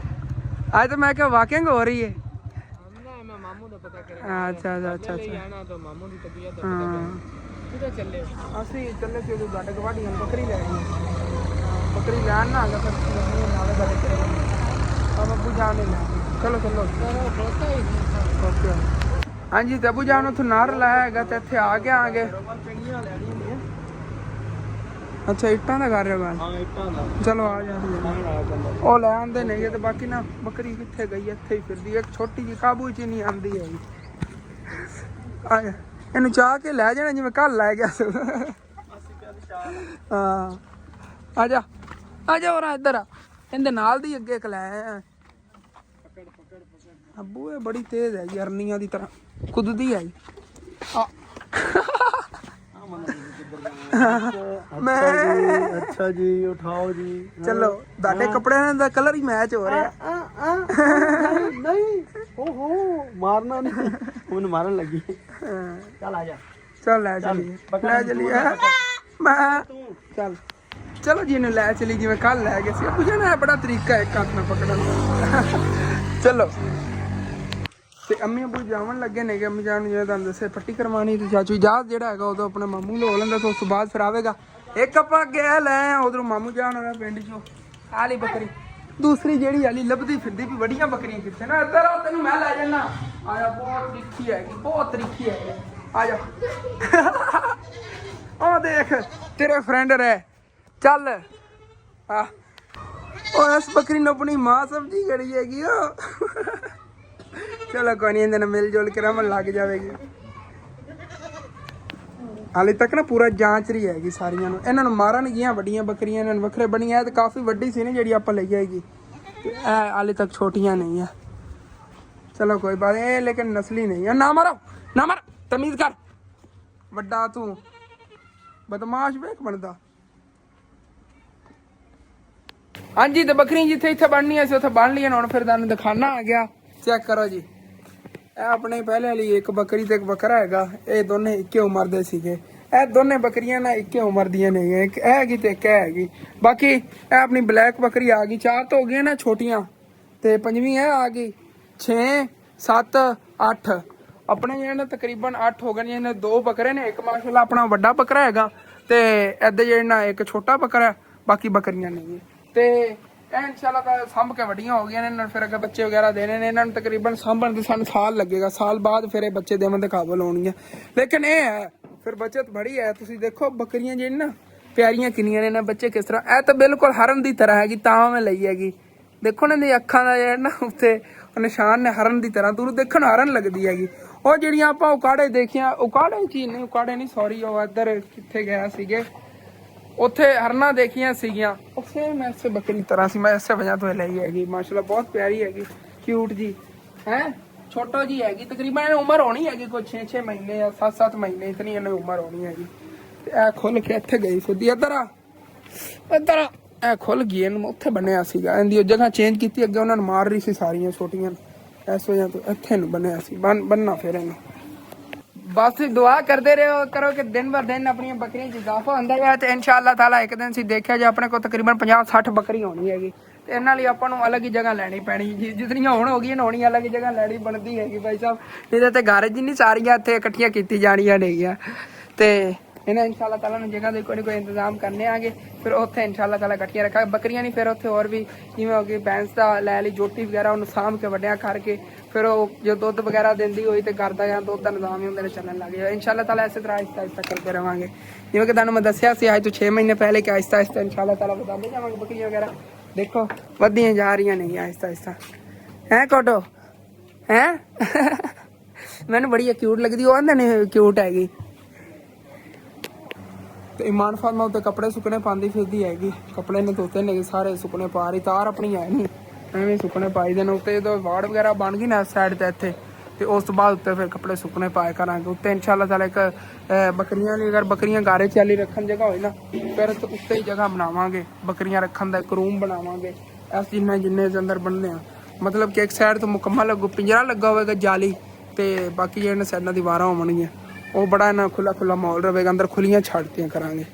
आज तो मैं क्या वॉकिंग हो रही है, अच्छा अच्छा अच्छा ਅਸੀਂ ਚੱਲੇ ਕਿ ਉਹ ਗੱਡ ਗਵਾੜੀ ਬੱਕਰੀ ਲੈਣੀ, ਬੱਕਰੀ ਲੈਣ ਨਾ ਆਗਾ ਫਿਰ ਨਾਲੇ ਗੱਡ ਕਰੇ ਆ ਬੱਬੂ ਜਾਣ ਨਹੀਂ ਲੈ। ਚਲੋ ਚਲੋ ਓਕੇ ਹਾਂਜੀ ਤੇ ਅਬੂ ਜਾਨ ਉੱਥੋਂ ਨਾਰ ਲਾਇਆ ਹੈਗਾ ਤੇ ਇੱਥੇ ਆ ਗਿਆ ਆਗੇ। ਅੱਛਾ ਇੱਟਾਂ ਦਾ ਕਰ ਰਹੇ ਹੋ? ਹਾਂ ਇੱਟਾਂ ਦਾ। ਚਲੋ ਆ ਜਾਂਦੇ ਉਹ ਲੈ ਆਉਂਦੇ ਨੇ ਤੇ ਬਾਕੀ ਨਾ ਬੱਕਰੀ ਕਿੱਥੇ ਗਈ, ਇੱਥੇ ਹੀ ਫਿਰਦੀ। ਇੱਕ ਛੋਟੀ ਜਿਹੀ ਕਾਬੂ ਚ ਨਹੀਂ ਆਉਂਦੀ ਹੈਗੀ। ਆ ਜਾ, ਇਹਨੂੰ ਚਾਹ ਕੇ ਲੈ ਜਾਣਾ ਜਿਵੇਂ ਕੱਲ ਲੈ ਗਿਆ ਸੀ। ਹਾਂ ਆ ਜਾ ਆ ਜਾ ਹੋਰ ਇੱਧਰ ਆ। ਇਹਦੇ ਨਾਲ ਦੀ ਅੱਗੇ ਇੱਕ ਲੈ ਅੱਬੂ ਇਹ ਬੜੀ ਤੇਜ਼ ਹੈ ਅਰਨੀਆਂ ਦੀ ਤਰ੍ਹਾਂ ਕੁੱਦਦੀ ਹੈ ਮੈਂ ਅੱਛਾ ਜੀ ਉਠਾਓ ਜੀ। ਚਲੋ ਤੁਹਾਡੇ ਕੱਪੜਿਆਂ ਦਾ ਕਲਰ ਹੀ ਮੈਚ ਹੋ ਰਿਹਾ। ਨਹੀਂ ਓਹੋ ਮਾਰਨਾ ਨਹੀਂ, ਹੁਣ ਮਾਰਨ ਲੱਗੀ। ਚੱਲ ਆ ਜਾ, ਚੱਲ ਲੈ ਚਲੀਏ ਲੈ ਚਲੀਏ ਮੈਂ ਚੱਲ ਚਲੋ ਜੀ ਇਹਨੂੰ ਲੈ ਚਲੀ ਜਿਵੇਂ ਕੱਲ ਲੈ ਗਏ ਸੀ। ਪੁੱਛਿਆ ਨਾ ਬੜਾ ਤਰੀਕਾ ਇੱਕ ਹੱਥ ਨਾਲ ਪਕੜਨ ਦਾ। ਚਲੋ ਤੇ ਅੰਮੀ ਅਬੂ ਜਾਵਣ ਲੱਗੇ ਨੇਗੇ। ਅੰਮੀ ਜਾਨ ਨੂੰ ਜਿਵੇਂ ਤੁਹਾਨੂੰ ਦੱਸਿਆ ਪੱਟੀ ਕਰਵਾਉਣੀ ਤੇ ਚਾਚੂ ਇਜਾਜ਼ ਜਿਹੜਾ ਹੈਗਾ ਉਦੋਂ ਆਪਣੇ ਮਾਮੂ ਨੂੰ ਹੋ ਲੈਂਦਾ ਤੇ ਉਸ ਤੋਂ ਬਾਅਦ ਫਿਰ ਆਵੇਗਾ। ਇੱਕ ਆਪਾਂ ਅੱਗੇ ਲੈ ਆ ਉਧਰੋਂ ਮਾਮੂ ਜਾਨ ਹੋਣਾ ਪਿੰਡ ਚੋਂ ਆਲੀ ਬੱਕਰੀ। ਦੂਸਰੀ ਜਿਹੜੀ ਆਲੀ ਲੱਭਦੀ ਫਿਰਦੀ ਵੀ ਵੱਡੀਆਂ ਬੱਕਰੀਆਂ ਕਿੱਥੇ ਨਾ ਇੱਧਰ ਆ ਤੈਨੂੰ ਮੈਂ ਲੈ ਜਾਣਾ। ਆਇਆ ਬਹੁਤ ਤਰੀਖੀ ਹੈਗੀ, ਬਹੁਤ ਤਰੀਖੀ ਹੈਗੀ। ਆ ਜਾ ਉਹ ਦੇਖ ਤੇਰੇ ਫਰੈਂਡ ਰਹਿ ਚੱਲ ਆ। ਉਹ ਇਸ ਬੱਕਰੀ ਨੂੰ ਆਪਣੀ ਮਾਂ ਸਮਝੀ ਗੜੀ ਹੈਗੀ ਉਹ। ਚਲੋ ਕੋਈ ਨਹੀਂ ਇਹਦੇ ਨਾਲ ਮਿਲ ਜੁਲ ਕੇ ਰਮਨ ਲੱਗ ਜਾਵੇਗੀ। ਹਾਲੇ ਤੱਕ ਨਾ ਪੂਰਾ ਜਾਂਚ ਰਹੀ ਹੈਗੀ ਸਾਰੀਆਂ ਨੂੰ। ਇਹਨਾਂ ਨੂੰ ਮਾਰਨਗੀਆਂ ਵੱਡੀਆਂ ਬੱਕਰੀਆਂ, ਇਹਨਾਂ ਨੂੰ ਵੱਖਰੇ ਬਣੀਆਂ। ਇਹ ਤਾਂ ਕਾਫੀ ਵੱਡੀ ਸੀ ਨਾ ਜਿਹੜੀ ਆਪਾਂ ਲਈ ਜਾਏਗੀ, ਇਹ ਹਾਲੇ ਤੱਕ ਛੋਟੀਆਂ ਨਹੀਂ ਆ। ਚਲੋ ਕੋਈ ਬਾਤ ਇਹ ਲੇਕਿਨ ਨਸਲੀ ਨਹੀਂ ਆ। ਨਾ ਮਾਰੋ ਨਾ ਮਾਰ, ਤਮੀਜ਼ ਕਰ ਵੱਡਾ ਤੂੰ ਬਦਮਾਸ਼ ਵੇਖ ਬਣਦਾ। ਹਾਂਜੀ ਤੇ ਬੱਕਰੀਆਂ ਜਿੱਥੇ ਇੱਥੇ ਬਣਨੀਆਂ ਸੀ ਉੱਥੇ ਬਣ ਲਈਆਂ। ਹੁਣ ਫਿਰ ਤੁਹਾਨੂੰ ਦਿਖਾਣਾ ਆ ਗਿਆ। ਚੈੱਕ ਕਰੋ ਜੀ, ਇਹ ਆਪਣੇ ਪਹਿਲੇ ਵਾਲੀ ਇੱਕ ਬੱਕਰੀ ਤੇ ਇੱਕ ਬੱਕਰਾ ਹੈਗਾ। ਇਹ ਦੋਨੇ ਇੱਕੇ ਉਮਰ ਦੇ ਸੀਗੇ। ਇਹ ਦੋਨੇ ਬੱਕਰੀਆਂ ਨਾ ਇੱਕੇ ਉਮਰ ਦੀਆਂ ਨੇ। ਇੱਕ ਇਹ ਹੈਗੀ ਤੇ ਇੱਕ ਇਹ ਹੈਗੀ। ਬਾਕੀ ਇਹ ਆਪਣੀ ਬਲੈਕ ਬੱਕਰੀ ਆ ਗਈ। 4 ਤਾਂ ਹੋ ਗਈਆਂ ਨਾ ਛੋਟੀਆਂ ਤੇ ਪੰਜਵੀਂ ਇਹ ਆ ਗਈ। 6 7 8 ਆਪਣੇ ਜਿਹੜੇ ਨੇ ਤਕਰੀਬਨ 8 ਹੋ ਗਏ ਨੇ। 2 ਬੱਕਰੇ ਨੇ, ਇੱਕ ਮਾਸ਼ਾਅੱਲਾ ਆਪਣਾ ਵੱਡਾ ਬੱਕਰਾ ਹੈਗਾ ਤੇ ਇੱਧਰ ਜਿਹੜੇ ਨਾ ਇੱਕ ਛੋਟਾ ਬੱਕਰਾ। ਬਾਕੀ ਬੱਕਰੀਆਂ ਨਹੀਂ ਤੇ ਇਹ ਇਨਸ਼ਾਅੱਲਾ ਤਾਂ ਸਾਂਭ ਕੇ ਵੱਡੀਆਂ ਹੋ ਗਈਆਂ ਨੇ। ਇਹਨਾਂ ਨੂੰ ਫਿਰ ਅੱਗੇ ਬੱਚੇ ਵਗੈਰਾ ਦੇਣੇ ਨੇ। ਇਹਨਾਂ ਨੂੰ ਤਕਰੀਬਨ ਸਾਂਭਣ ਦੇ ਸਾਨੂੰ ਸਾਲ ਲੱਗੇਗਾ। ਸਾਲ ਬਾਅਦ ਫਿਰ ਇਹ ਬੱਚੇ ਦੇਵਣ ਦੇ ਕਾਬਲ ਹੋਣਗੀਆਂ। ਲੇਕਿਨ ਇਹ ਹੈ ਫਿਰ ਬੱਚਤ ਬੜੀ ਹੈ। ਤੁਸੀਂ ਦੇਖੋ ਬੱਕਰੀਆਂ ਜਿਹੜੀ ਨਾ ਪਿਆਰੀਆਂ ਕਿੰਨੀਆਂ ਨੇ ਨਾ, ਬੱਚੇ ਕਿਸ ਤਰ੍ਹਾਂ। ਇਹ ਤਾਂ ਬਿਲਕੁਲ ਹਰਨ ਦੀ ਤਰ੍ਹਾਂ ਹੈਗੀ, ਤਾਂ ਮੈਂ ਲਈ ਹੈਗੀ। ਦੇਖੋ ਨਾ ਇਹਦੀ ਅੱਖਾਂ ਦਾ ਜਿਹੜਾ ਨਾ ਉੱਤੇ ਨਿਸ਼ਾਨ ਨੇ ਹਰਨ ਦੀ ਤਰ੍ਹਾਂ। ਦੂਰ ਦੇਖਣ ਹਰਨ ਲੱਗਦੀ ਹੈਗੀ। ਉਹ ਜਿਹੜੀਆਂ ਆਪਾਂ ਉਕਾੜੇ ਦੇਖੀਆਂ, ਉਕਾੜੇ ਚੀਜ਼ ਨਹੀਂ, ਉਕਾੜੇ ਨਹੀਂ ਸੌਰੀ, ਉਹ ਇੱਧਰ ਕਿੱਥੇ ਗਿਆ ਸੀਗੇ ਉੱਥੇ ਹਰਨਾ ਦੇਖੀਆਂ ਸੀਗੀਆਂ। ਉਹ ਸੇਮ ਐਸੇ ਬੱਕਰੀ ਤਰ੍ਹਾਂ ਸੀ। ਮੈਂ ਇਸੇ ਵਜ੍ਹਾ ਤੋਂ ਲਈ ਹੈਗੀ। ਮਾਸ਼ਾਅੱਲਾ ਬਹੁਤ ਪਿਆਰੀ ਹੈਗੀ, ਕਿਊਟ ਜੀ ਹੈ। ਛੋਟੋ ਜੀ ਹੈਗੀ, ਤਕਰੀਬਨ ਉਮਰ ਹੋਣੀ ਹੈਗੀ ਕੋਈ 6 ਮਹੀਨੇ ਜਾਂ 7 ਮਹੀਨੇ ਇਤਨੀ ਇਹਨੇ ਉਮਰ ਹੋਣੀ ਹੈਗੀ। ਤੇ ਇਹ ਖੁੱਲ ਕੇ ਇੱਥੇ ਗਈ ਫਿਰਦੀ। ਇੱਧਰ ਆ ਇੱਧਰ ਆ। ਇਹ ਖੁੱਲ ਗਈ, ਇਹਨੂੰ ਉੱਥੇ ਬੰਨਿਆ ਸੀਗਾ। ਇਹਦੀ ਉਹ ਜਗ੍ਹਾ ਚੇਂਜ ਕੀਤੀ। ਅੱਗੇ ਉਹਨਾਂ ਨੂੰ ਮਾਰ ਰਹੀ ਸੀ ਸਾਰੀਆਂ ਛੋਟੀਆਂ। ਇਸ ਵਜ੍ਹਾ ਤੋਂ ਇੱਥੇ ਨੂੰ ਬੰਨਿਆ ਸੀ। ਬੰਨਣਾ ਫਿਰ ਇਹਨੂੰ। बस दुआ करते रहो करो कि दिन ब दिन अपनी बकरियां च इजाफा होंदा है ते इंशाअल्लाह ताला एक दिन सी देखिया जे अपने को तकरीबन 50-60 बकरी होनी हैगी ते इन्हां लई आपां नूं अलग ही जगह लैनी पैनी जितनियां हुण हो गईयां होनी अलग ही जगह लैनी बनदी हैगी भाई साहब इहदे ते घर जिन्नी सारियां इत्थे इकट्ठियां कीती जाणियां नेगियां ते इन्हें इंशाअल्लाह ताला ने जगह दे कोई इंतजाम करने आगे फिर उत्थे इंशाअल्लाह ताला इकट्ठियां रखा बकरियां नहीं फिर उत्थे और भी जिवें हो गई भैंस दा लै ली जोटी वगैरह उन्हें साम के वड्डिया करके फिर वो जो दुध वगैरह देंदी हुई तो घर का दुध का निजाम ही उन्हें चलन लग गया इंशाअल्लाह ताला इसी तरह आहिस्ता आहिस्ता करते रहांगे जिवें कि तुहानूं मैं दस्सिया सी आज तो 6 महीने पहले कि आहिस्ता आहिस्ता इंशाअल्लाह ताला बताते जावांगे बकरियां वगैरह देखो वधियां जा रही नहीं आहिस्ता आहिस्ता हैं कोटो हैं मैनूं बड़ी क्यूट लगदी वो आंदे ने क्यूट हैगी तो ईमान फातमा उत्ते कपड़े सुकने पाती फिरदी हैगी कपड़े ने धोते ने सारे सुकने पा रही तार अपनी है नहीं एवं सुकने पाई देने उत्ते जो वार्ड वगैरह बन गई ना इस साइड ते इत्थे ते उस तो बाद उत्ते फिर कपड़े सुकने पाए करांगे उत्ते इंशाअल्लाह ताला एक बकरियां दी अगर बकरियां गारे चाली रखन जगह होए ना फिर उत्ते ही जगह बनावांगे बकरियां रखन दा एक रूम बनावांगे इस जिन्ने जिन्ने दे अंदर बनने मतलब कि एक साइड तो मुकम्मल पिंजरा लगा होगा जाली ते बाकी जिहड़े साइडां दीवारां होवणगीਆਂ ਉਹ ਬੜਾ ਨਾ ਖੁੱਲਾ ਖੁੱਲਾ ਮਾਹੌਲ ਰਹੇਗਾ ਅੰਦਰ ਖੁੱਲੀਆਂ ਛੱਡਤੀਆਂ ਕਰਾਂਗੇ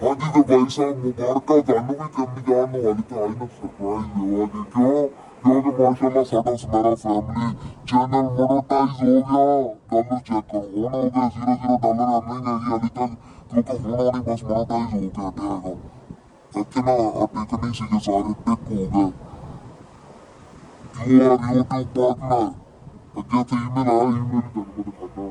ਹਾਂਜੀ ਤੇ ਭਾਈ ਸਾਹਿਬ ਮੁਬਾਰਕਾਂ ਤੁਹਾਨੂੰ ਵੀ ਕੰਮੀ ਜਾਣ ਨੂੰ ਵਾਲੀ ਤਾਂ ਆਈ ਨਾ ਸਰਪ੍ਰਾਈਜ਼ ਦੇਵਾਂਗੇ ਕਿਉਂਕਿ ਮਾਸ਼ਾਅੱਲਾ ਸਾਡਾ ਸਮੇਰਾ ਫੈਮਿਲੀ ਚੈਨਲ ਮੋਨੋਟਾਈਜ਼ ਹੋ ਗਿਆ ਡਾਲਰ ਚੈੱਕ ਕਰੋ ਹੁਣ ਹੋ ਗਿਆ $0 ਅਰਨਿੰਗ ਹੈਗੀ ਹਾਲੇ ਤੱਕ ਕਿਉਂਕਿ ਹੁਣ ਆਉਣੀ ਬਸ ਮੋਨੋਟਾਈਜ਼ ਹੋ ਕੇ ਹਟਿਆ ਹੈਗਾ ਇੱਥੇ ਨਾ ਟਿਕ ਨਹੀਂ ਸੀਗੇ ਸਾਰੇ ਟਿਕ ਹੋ ਗਏ ਯੂ ਆਰ YouTube ਪਾਰਟਨਰ ਅੱਗੇ ਤੇ ਈਮੇਲ ਆ ਈਮੇਲ ਤੁਹਾਨੂੰ ਦਿਖਾਉਂਦਾ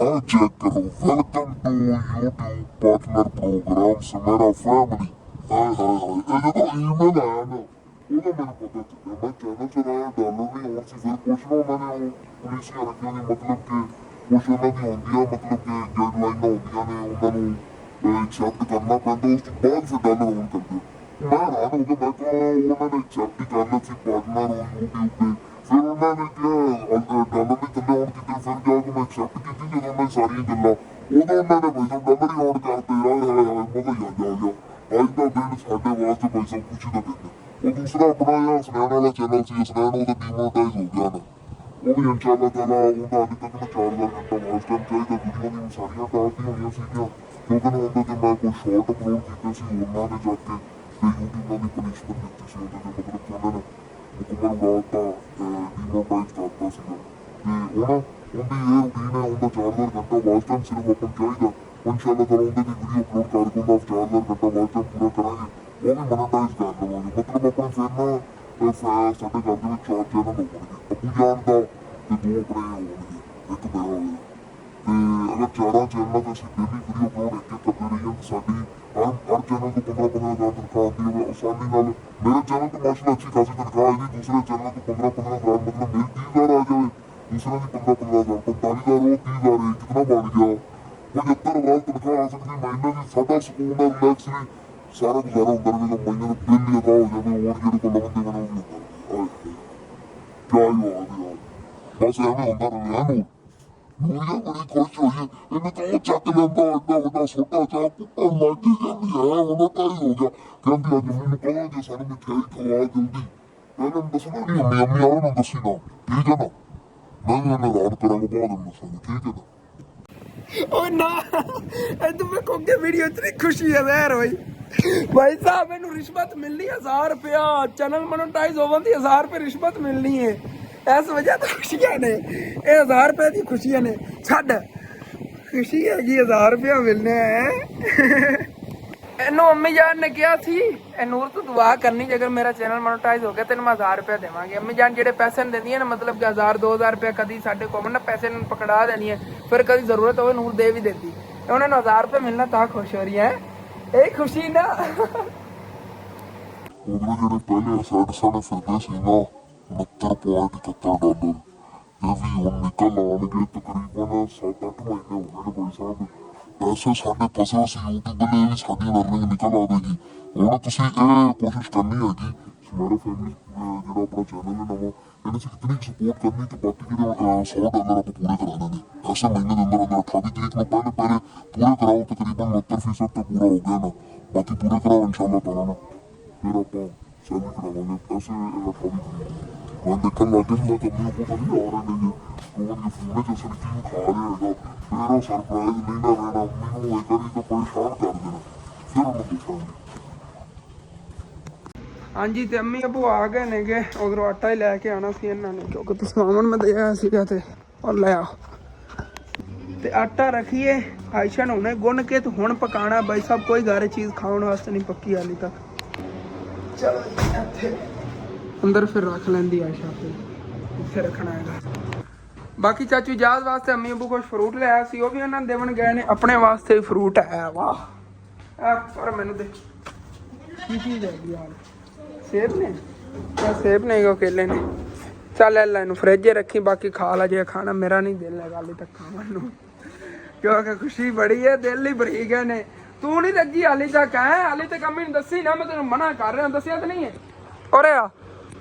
ਹਾਂ ਆ ਚੈੱਕ ਕਰੋ welcome to YouTube partner program ਸਮੇਰਾ ਫੈਮਿਲੀ ਹਾਏ ਹਾਏ ਹਾਏ ਇਹ ਜਦੋਂ ਈਮੇਲ ਆਇਆ ਨਾ ਉਹਦਾ ਮੈਨੂੰ ਪਤਾ ਚੱਲਿਆ ਮੈਂ ਚੈਨਲ ਚਲਾਇਆ ਡਾਲਰ ਨਹੀਂ ਹੋਰ ਸੀ ਫਿਰ ਕੁਛ ਨਾ ਉਹਨਾਂ ਨੇ ਉਹ ਪੁਲਿਸੀਆਂ ਰੱਖੀਆਂ ਨੇ ਮਤਲਬ ਕਿ ਕੁਛ ਉਹਨਾਂ ਦੀ ਹੁੰਦੀਆਂ ਮਤਲਬ ਕਿ ਗਾਈਡਲਾਈਨਾਂ ਹੁੰਦੀਆਂ ਨੇ ਉਹਨਾਂ ਨੂੰ ਐਕਸੈਪਟ ਕਰਨਾ ਪੈਂਦਾ ਉਸ ਤੋਂ ਬਾਅਦ ਫਿਰ ਡਾਲਰ ਹੋਣ ਕਰਦੇ ਮੈਂ ਹੈਰਾਨ ਹੋ ਗਿਆ ਮੈਂ ਕਿਹਾ ਉਹਨਾਂ ਨੇ ਐਕਸੈਪਟ ਕਰ ਲਿਆ ਸੀ ਪਾਰਟਨਰ ਹੋ YouTube ਤੇ ਫਿਰ ਉਹਨਾਂ ਨੇ ਕਿਹਾ ਡਾਲਰ ਨਹੀਂ ਥੱਲੇ ਆਉਣ ਕੀਤੇ ਫਿਰ ਜਾ ਕੇ ਮੈਂ ਐਕਸੈਪਟ ਕੀਤੀ ਜਦੋਂ ਮੈਂ ਸਾਰੀਆਂ ਗੱਲਾਂ ਉਦੋਂ ਉਹਨਾਂ ਨੇ ਬਈ ਡਾਲਰ ਹੀ ਆਉਣ ਕਰਤੇ ਹਾਏ ਹਾਏ ਹਾਏ ਮਜ਼ਾ ਹੀ ਆ ਗਿਆ ਅੱਜ ਦਾ ਦਿਨ ਸਾਡੇ ਵਾਸਤੇ ਬਈ ਸਭ ਖੁਸ਼ੀ ਦਾ ਦਿਨ ਉਹ ਦੂਸਰਾ ਆਪਣਾ ਜਿਹੜਾ ਸੁਨੈਣ ਵਾਲਾ ਚੈਨਲ ਸੀ ਸੁਨੈਣ ਉਹਦਾ ਡੀਮੋਨਟਾਈਜ਼ ਹੋ ਗਿਆ ਨਾ ਉਹ ਵੀ ਇਨਸ਼ਾਅੱਲਾ ਤਾਲਾ ਉਹਦਾ ਅੱਜ ਤੱਕ ਮੈਂ 4000 ਘੰਟਾ ਵਾਚ ਟਾਈਮ ਚਾਹੀਦਾ ਵੀਡੀਓ ਦੀਆਂ ਸਾਰੀਆਂ ਕਾਫੀ ਹੋਈਆਂ ਸੀਗੀਆਂ ਕਿਉਂਕਿ ਨਾ ਉਹਦੇ ਤੇ ਮੈਂ ਕੋਈ ਸ਼ਾਰਟ ਅਪਲੋਡ ਕੀਤੇ ਸੀ ਉਹਨਾਂ ਨੇ ਜਾ ਕੇ ਤੇ YouTube ਨਾਲ ਦੀ ਪਨਿਸ਼ਮੈਂਟ ਦਿੱਤੀ ਸੀ ਉਹਦੇ ਤੇ ਮਤਲਬ ਕਿ ਉਹਨਾਂ ਨੇ ਹੁਕਮ ਲਗਾਤਾ ਡੀਮੋਨਟਾਈਜ਼ ਕਰਤਾ ਸੀਗਾ ਤੇ ਉਹਨਾਂ ਉਹਦੀ ਇਹ ਰੂਟੀਨ ਹੈ ਉਹਦਾ 4000 ਘੰਟਾ ਵਾਚ ਟਾਈਮ ਸਿਰਫ ਆਪਾਂ ਚਾਹੀਦਾ ਇਨਸ਼ਾਅੱਲਾ ਤਾਲਾ ਉਹਦੇ ਦੀ ਵੀਡੀਓ ਅਪਲੋਡ ਕਰਕੇ ਉਹਦਾ 4000 ਘੰਟਾ ਵਾਚ ਟਾਈਮ ਪੂਰਾ ਕਰਾਂਗੇ ਉਹ ਵੀ ਮੋਨੇਟਾਈਜ਼ ਕਰ ਲਵਾਂਗੇ ਮਤਲਬ ਆਪਾਂ ਫਿਰ ਨਾ ਸਾਡੇ ਘਰ ਦੇ ਵਿੱਚ 4 ਚੈਨਲ ਹੋਣਗੇ ਅੱਬੂ ਜਾਨ ਦਾ ਤੇ 2 ਆਪਣੇ ਹੋਣਗੇ ਇੱਕ ਮੇਰਾ ਹੋਵੇਗਾ ਤੇ ਅਗਰ 4 ਚੈਨਲਾਂ ਤੇ ਅਸੀਂ ਡੇਲੀ ਵੀਡੀਓ ਅਪਲੋਡ ਇੱਕ ਕਰਦੇ ਰਹੀਏ ਸਾਡੀ ਹਰ ਚੈਨਲ ਤੋਂ 15,000 ਤਨਖਾਹ ਆਉਂਦੀ ਹੈ ਆਸਾਨੀ ਨਾਲ ਮੇਰੇ ਚੈਨਲ ਤੋਂ ਮਾਸ਼ਾਅੱਲਾ ਅੱਛੀ ਖਾਸੀ ਤਨਖਾਹ ਆਈ ਦੂਸਰੇ ਚੈਨਲ ਤੋਂ 15,000 ਮਤਲਬ ਮੇਰੀ 30,000 ਆ ਜਾਵੇ ਦੂਸਰੇ ਦੀ 15,000 45,000 ਉਹ 30,000 ਕਿਤਨਾ ਬਣ ਗਿਆ 75,000 ਤਨਖਾਹ ਆ ਸਕਦੀ ਮਹੀਨੇ ਦੀ ਸਾਡਾ ਸਕੂਨ ਦਾ ਰਿਲੈਕਸ ਵੀ ਸਾਰਾ ਗੁਜ਼ਾਰਾ ਹੁੰਦਾ ਰਹੇਗਾ ਮਹੀਨੇ ਦਾ ਬਿੱਲ ਹੀ ਅਦਾ ਹੋ ਜਾਵੇ ਹੋਰ ਜਿਹੜੇ ਕੋਲ ਲਵੰਦੇ ਬਣੇ ਉਹ ਵੀ ਹੁੰਦਾ ਕਿਆ ਹੀ ਹੋ ਗਿਆ ਬਸ ਐਵੇਂ ਹੁੰਦਾ ਰਹੇ ਨੂਰੀਆ ਬੜੀ ਖੁਸ਼ ਹੋਈ ਇਹਨੇ ਤਾਂ ਉਹ ਚੱਕ ਲੈਂਦਾ ਐਡਾ ਵੱਡਾ ਛੋਟਾ ਚਾਹ ਕੁੱਟਣ ਲੱਗ ਗਈ ਕਹਿੰਦੀ ਹੈ ਉਹਨਾਂ ਤਾਂ ਹੀ ਹੋ ਗਿਆ ਕਹਿੰਦੀ ਅੱਜ ਮੈਨੂੰ ਕਹੋ ਜੇ ਸਾਨੂੰ ਮਿਠਾਈ ਖਵਾ ਜਲਦੀ ਇਹਨਾਂ ਨੂੰ ਦੱਸਣਾ ਨਹੀਂ ਅੰਮੀ ਆਉਂ ਨੂੰ ਦੱਸੀ ਨਾ ਠੀਕ ਹੈ ਨਾ ਮੈਂ ਵੀ ਇਹਨੇ ਰਾਤ ਕਰਾਂਗਾ ਬਾਅਦ ਨੂੰ ਦੱਸਾਂਗਾ ਠੀਕ ਹੈ ਨਾ ਉਹ ਨਾ ਇਹ ਤਾਂ ਮੈਂ ਕੋਕੇ ਵੀਡੀਓ ਚ ਨਹੀਂ ਖੁਸ਼ੀ ਹੈ ਜ਼ਹਿਰ ਹੋਈ ਭਾਈ ਸਾਹਿਬ ਇਹਨੂੰ ਰਿਸ਼ਵਤ ਮਿਲਣੀ 1000 ਰੁਪਇਆ ਚੈਨਲ ਮੋਨੇਟਾਈਜ਼ ਹੋਣ ਦੀ 1000 ਰੁਪਏ ਰਿਸ਼ਵਤ ਮਿਲਣੀ ਹੈ ਇਸ ਵਜ੍ਹਾ ਤੋਂ ਖੁਸ਼ੀਆਂ ਨੇ ਇਹ 1000 ਰੁਪਏ ਦੀ ਖੁਸ਼ੀਆਂ ਨੇ ਛੱਡ ਖੁਸ਼ੀ ਹੈਗੀ 1000 ਰੁਪਇਆ ਮਿਲਣੇ ਹੈ ਇਹਨੂੰ ਅੰਮੀ ਜਾਨ ਨੇ ਕਿਹਾ ਸੀ ਇਹ ਨੂਰ ਤੋਂ ਦੁਆ ਕਰਨੀ ਜੇ ਅਗਰ ਮੇਰਾ ਚੈਨਲ ਮੋਨੇਟਾਈਜ਼ ਹੋ ਗਿਆ ਤੈਨੂੰ ਮੈਂ 1000 ਰੁਪਇਆ ਦੇਵਾਂਗੀ ਅੰਮੀ ਜਾਨ ਜਿਹੜੇ ਪੈਸੇ ਦਿੰਦੀਆਂ ਨੇ ਮਤਲਬ ਕਿ 1000 2000 ਰੁਪਇਆ ਕਦੀ ਸਾਡੇ ਕੋਲ ਨਾ ਪੈਸੇ ਨੂੰ ਪਕੜਾ ਦੇਣੀ ਹੈ ਫਿਰ ਕਦੀ ਜ਼ਰੂਰਤ ਹੋਵੇ ਨੂਰ ਦੇ ਵੀ ਦਿੰਦੀ ਉਹਨਾਂ ਨੂੰ 1000 ਰੁਪਏ ਮਿਲਣਾ ਤਾਂ ਖੁਸ਼ ਹੋ ਰਹੀ ਹੈ ਇਹ ਖੁਸ਼ੀ ਨਾ ਉਹਦੇ ਜਿਹੜੇ ਪਹਿਲੇ ਸਾਡੇ ਫਿਰਦੇ ਸੀ ਨਾ 69.71 ਡਾਲਰ ਇਹ ਵੀ ਹੁਣ ਨਿਕਲ ਆਉਣਗੇ ਤਕਰੀਬਨ 7-8 ਮਹੀਨੇ ਹੋ ਗਏ ਨੇ ਭਾਈ ਸਾਹਿਬ ਪੈਸੇ ਸਾਡੇ ਫਸੇ ਸੀ YouTube ਨੇ ਵੀ ਸਾਡੀ ਲਰਨਿੰਗ ਨਿਕਲ ਆਵੇਗੀ ਹੁਣ ਤੁਸੀਂ ਇਹ ਕੋਸ਼ਿਸ਼ ਕਰਨੀ ਹੈਗੀ ਸਮੈਰਾ ਫੈਮਿਲੀ ਜਿਹੜਾ ਆਪਣਾ ਚੈਨਲ ਹੈ ਨਵਾਂ ਇਹਨੇ ਸੀ ਕਿਤਨੀ ਸਪੋਰਟ ਕਰਨੀ ਤੇ ਬਾਕੀ ਜਿਹੜੇ 100 ਡਾਲਰ ਆਪਾਂ ਪੂਰੇ ਕਰਾ ਦੇਣੇ ਐਸੇ ਮਹੀਨੇ ਦੇ ਅੰਦਰ 28 ਤਰੀਕ ਨੂੰ ਪਹਿਲੇ ਪੂਰੇ ਕਰਾਓ ਤਕਰੀਬਨ 69% ਤੇ ਪੂਰਾ ਹੋ ਗਿਆ ਨਾ ਬਾਕੀ ਪੂਰੇ ਕਰਾਓ ਇਨਸ਼ਾਅੱਲਾ ਤਾਲਾ ਨਾ ਫਿਰ ਆਪਾਂ ਸੈਲੀ ਕਰਾਵਾਂਗੇ ਐਸੇ 28 ਮੈਂ ਦੇਖਣ ਲੱਗ ਗਿਆ ਮੈਂ ਕੰਮੀ ਉਹ ਤਾਂ ਨਹੀਂ ਆ ਰਹੇ ਨੇ ਰੋਣ ਦੇ ਫੋਨ ਚ ਅਸਲ ਕੀ ਖਾ ਰਿਹਾ ਹੈਗਾ ਫਿਰ ਉਹ ਸਰਪ੍ਰਾਈਜ਼ ਨਹੀਂ ਨਾ ਰਹਿਣਾ ਮੈਨੂੰ ਇਹ ਕਰੀ ਤਾਂ ਪਰੇਸ਼ਾਨ ਕਰ ਦੇਣਾ ਫਿਰ ਉਹਨੂੰ ਦੱਸਾਂਗੇ ਹਾਂਜੀ ਤੇ ਅੰਮੀ ਅਬੂ ਆ ਗਏ ਨੇਗੇ ਉਧਰੋਂ ਆਟਾ ਹੀ ਲੈ ਕੇ ਆਉਣਾ ਸੀ ਇਹਨਾਂ ਨੇ ਕਿਉਂਕਿ ਤੁਸੀਂ ਆਉਣ ਮੈਂ ਦਿਆ ਸੀਗਾ ਤੇ ਉਹ ਲੈ ਆ ਤੇ ਆਟਾ ਰੱਖੀਏ ਆਇਸ਼ਾ ਨੂੰ ਉਹਨੇ ਗੁੰਨ ਕੇ ਤੇ ਹੁਣ ਪਕਾਣਾ ਬਾਈ ਸਾਹਿਬ ਕੋਈ ਘਰ ਚੀਜ਼ ਖਾਣ ਵਾਸਤੇ ਨਹੀਂ ਪੱਕੀ ਹਾਲੀ ਤੱਕ ਚਲੋ ਇੱਥੇ ਅੰਦਰ ਫਿਰ ਰੱਖ ਲੈਂਦੀ ਆਇਸ਼ਾ ਫਿਰ ਇੱਥੇ ਰੱਖਣਾ ਹੈਗਾ ਬਾਕੀ ਚਾਚੂ ਇਜਾਜ਼ ਵਾਸਤੇ ਅੰਮੀ ਅਬੂ ਕੁਝ ਫਰੂਟ ਲਿਆਇਆ ਸੀ ਉਹ ਵੀ ਉਹਨਾਂ ਨੇ ਦੇਵਣ ਗਏ ਨੇ ਆਪਣੇ ਵਾਸਤੇ ਫਰੂਟ ਹੈ ਵਾਹ ਆ ਪਰ ਮੈਨੂੰ ਦੇ ਕੀ ਚੀਜ਼ ਹੈਗੀ ਯਾਰ ਸੇਬ ਨੇ ਸੇਬ ਨੇ ਕੋ ਕੇਲੇ ਨੇ ਚੱਲ ਲੈ ਇਹਨੂੰ ਫਰਿੱਜ ਰੱਖੀ ਬਾਕੀ ਖਾ ਲਾ ਜੇ ਖਾਣਾ ਮੇਰਾ ਨਹੀਂ ਦਿਲ ਹੈਗਾ ਹਾਲੇ ਤੱਕ ਖਾਣ ਨੂੰ ਕਿਉਂਕਿ ਖੁਸ਼ੀ ਬੜੀ ਹੈ ਦਿਲ ਹੀ ਬਰੀਕ ਹੈ ਨੇ ਤੂੰ ਨਹੀਂ ਲੱਗੀ ਹਾਲੇ ਤੱਕ ਹੈ ਹਾਲੇ ਤੱਕ ਅੰਮੀ ਨੂੰ ਦੱਸੀ ਨਾ ਮੈਂ ਤੈਨੂੰ ਮਨਾ ਕਰ ਰਿਹਾ ਦੱਸਿਆ ਤਾਂ ਨਹੀਂ ਹੈ ਔਰ ਆ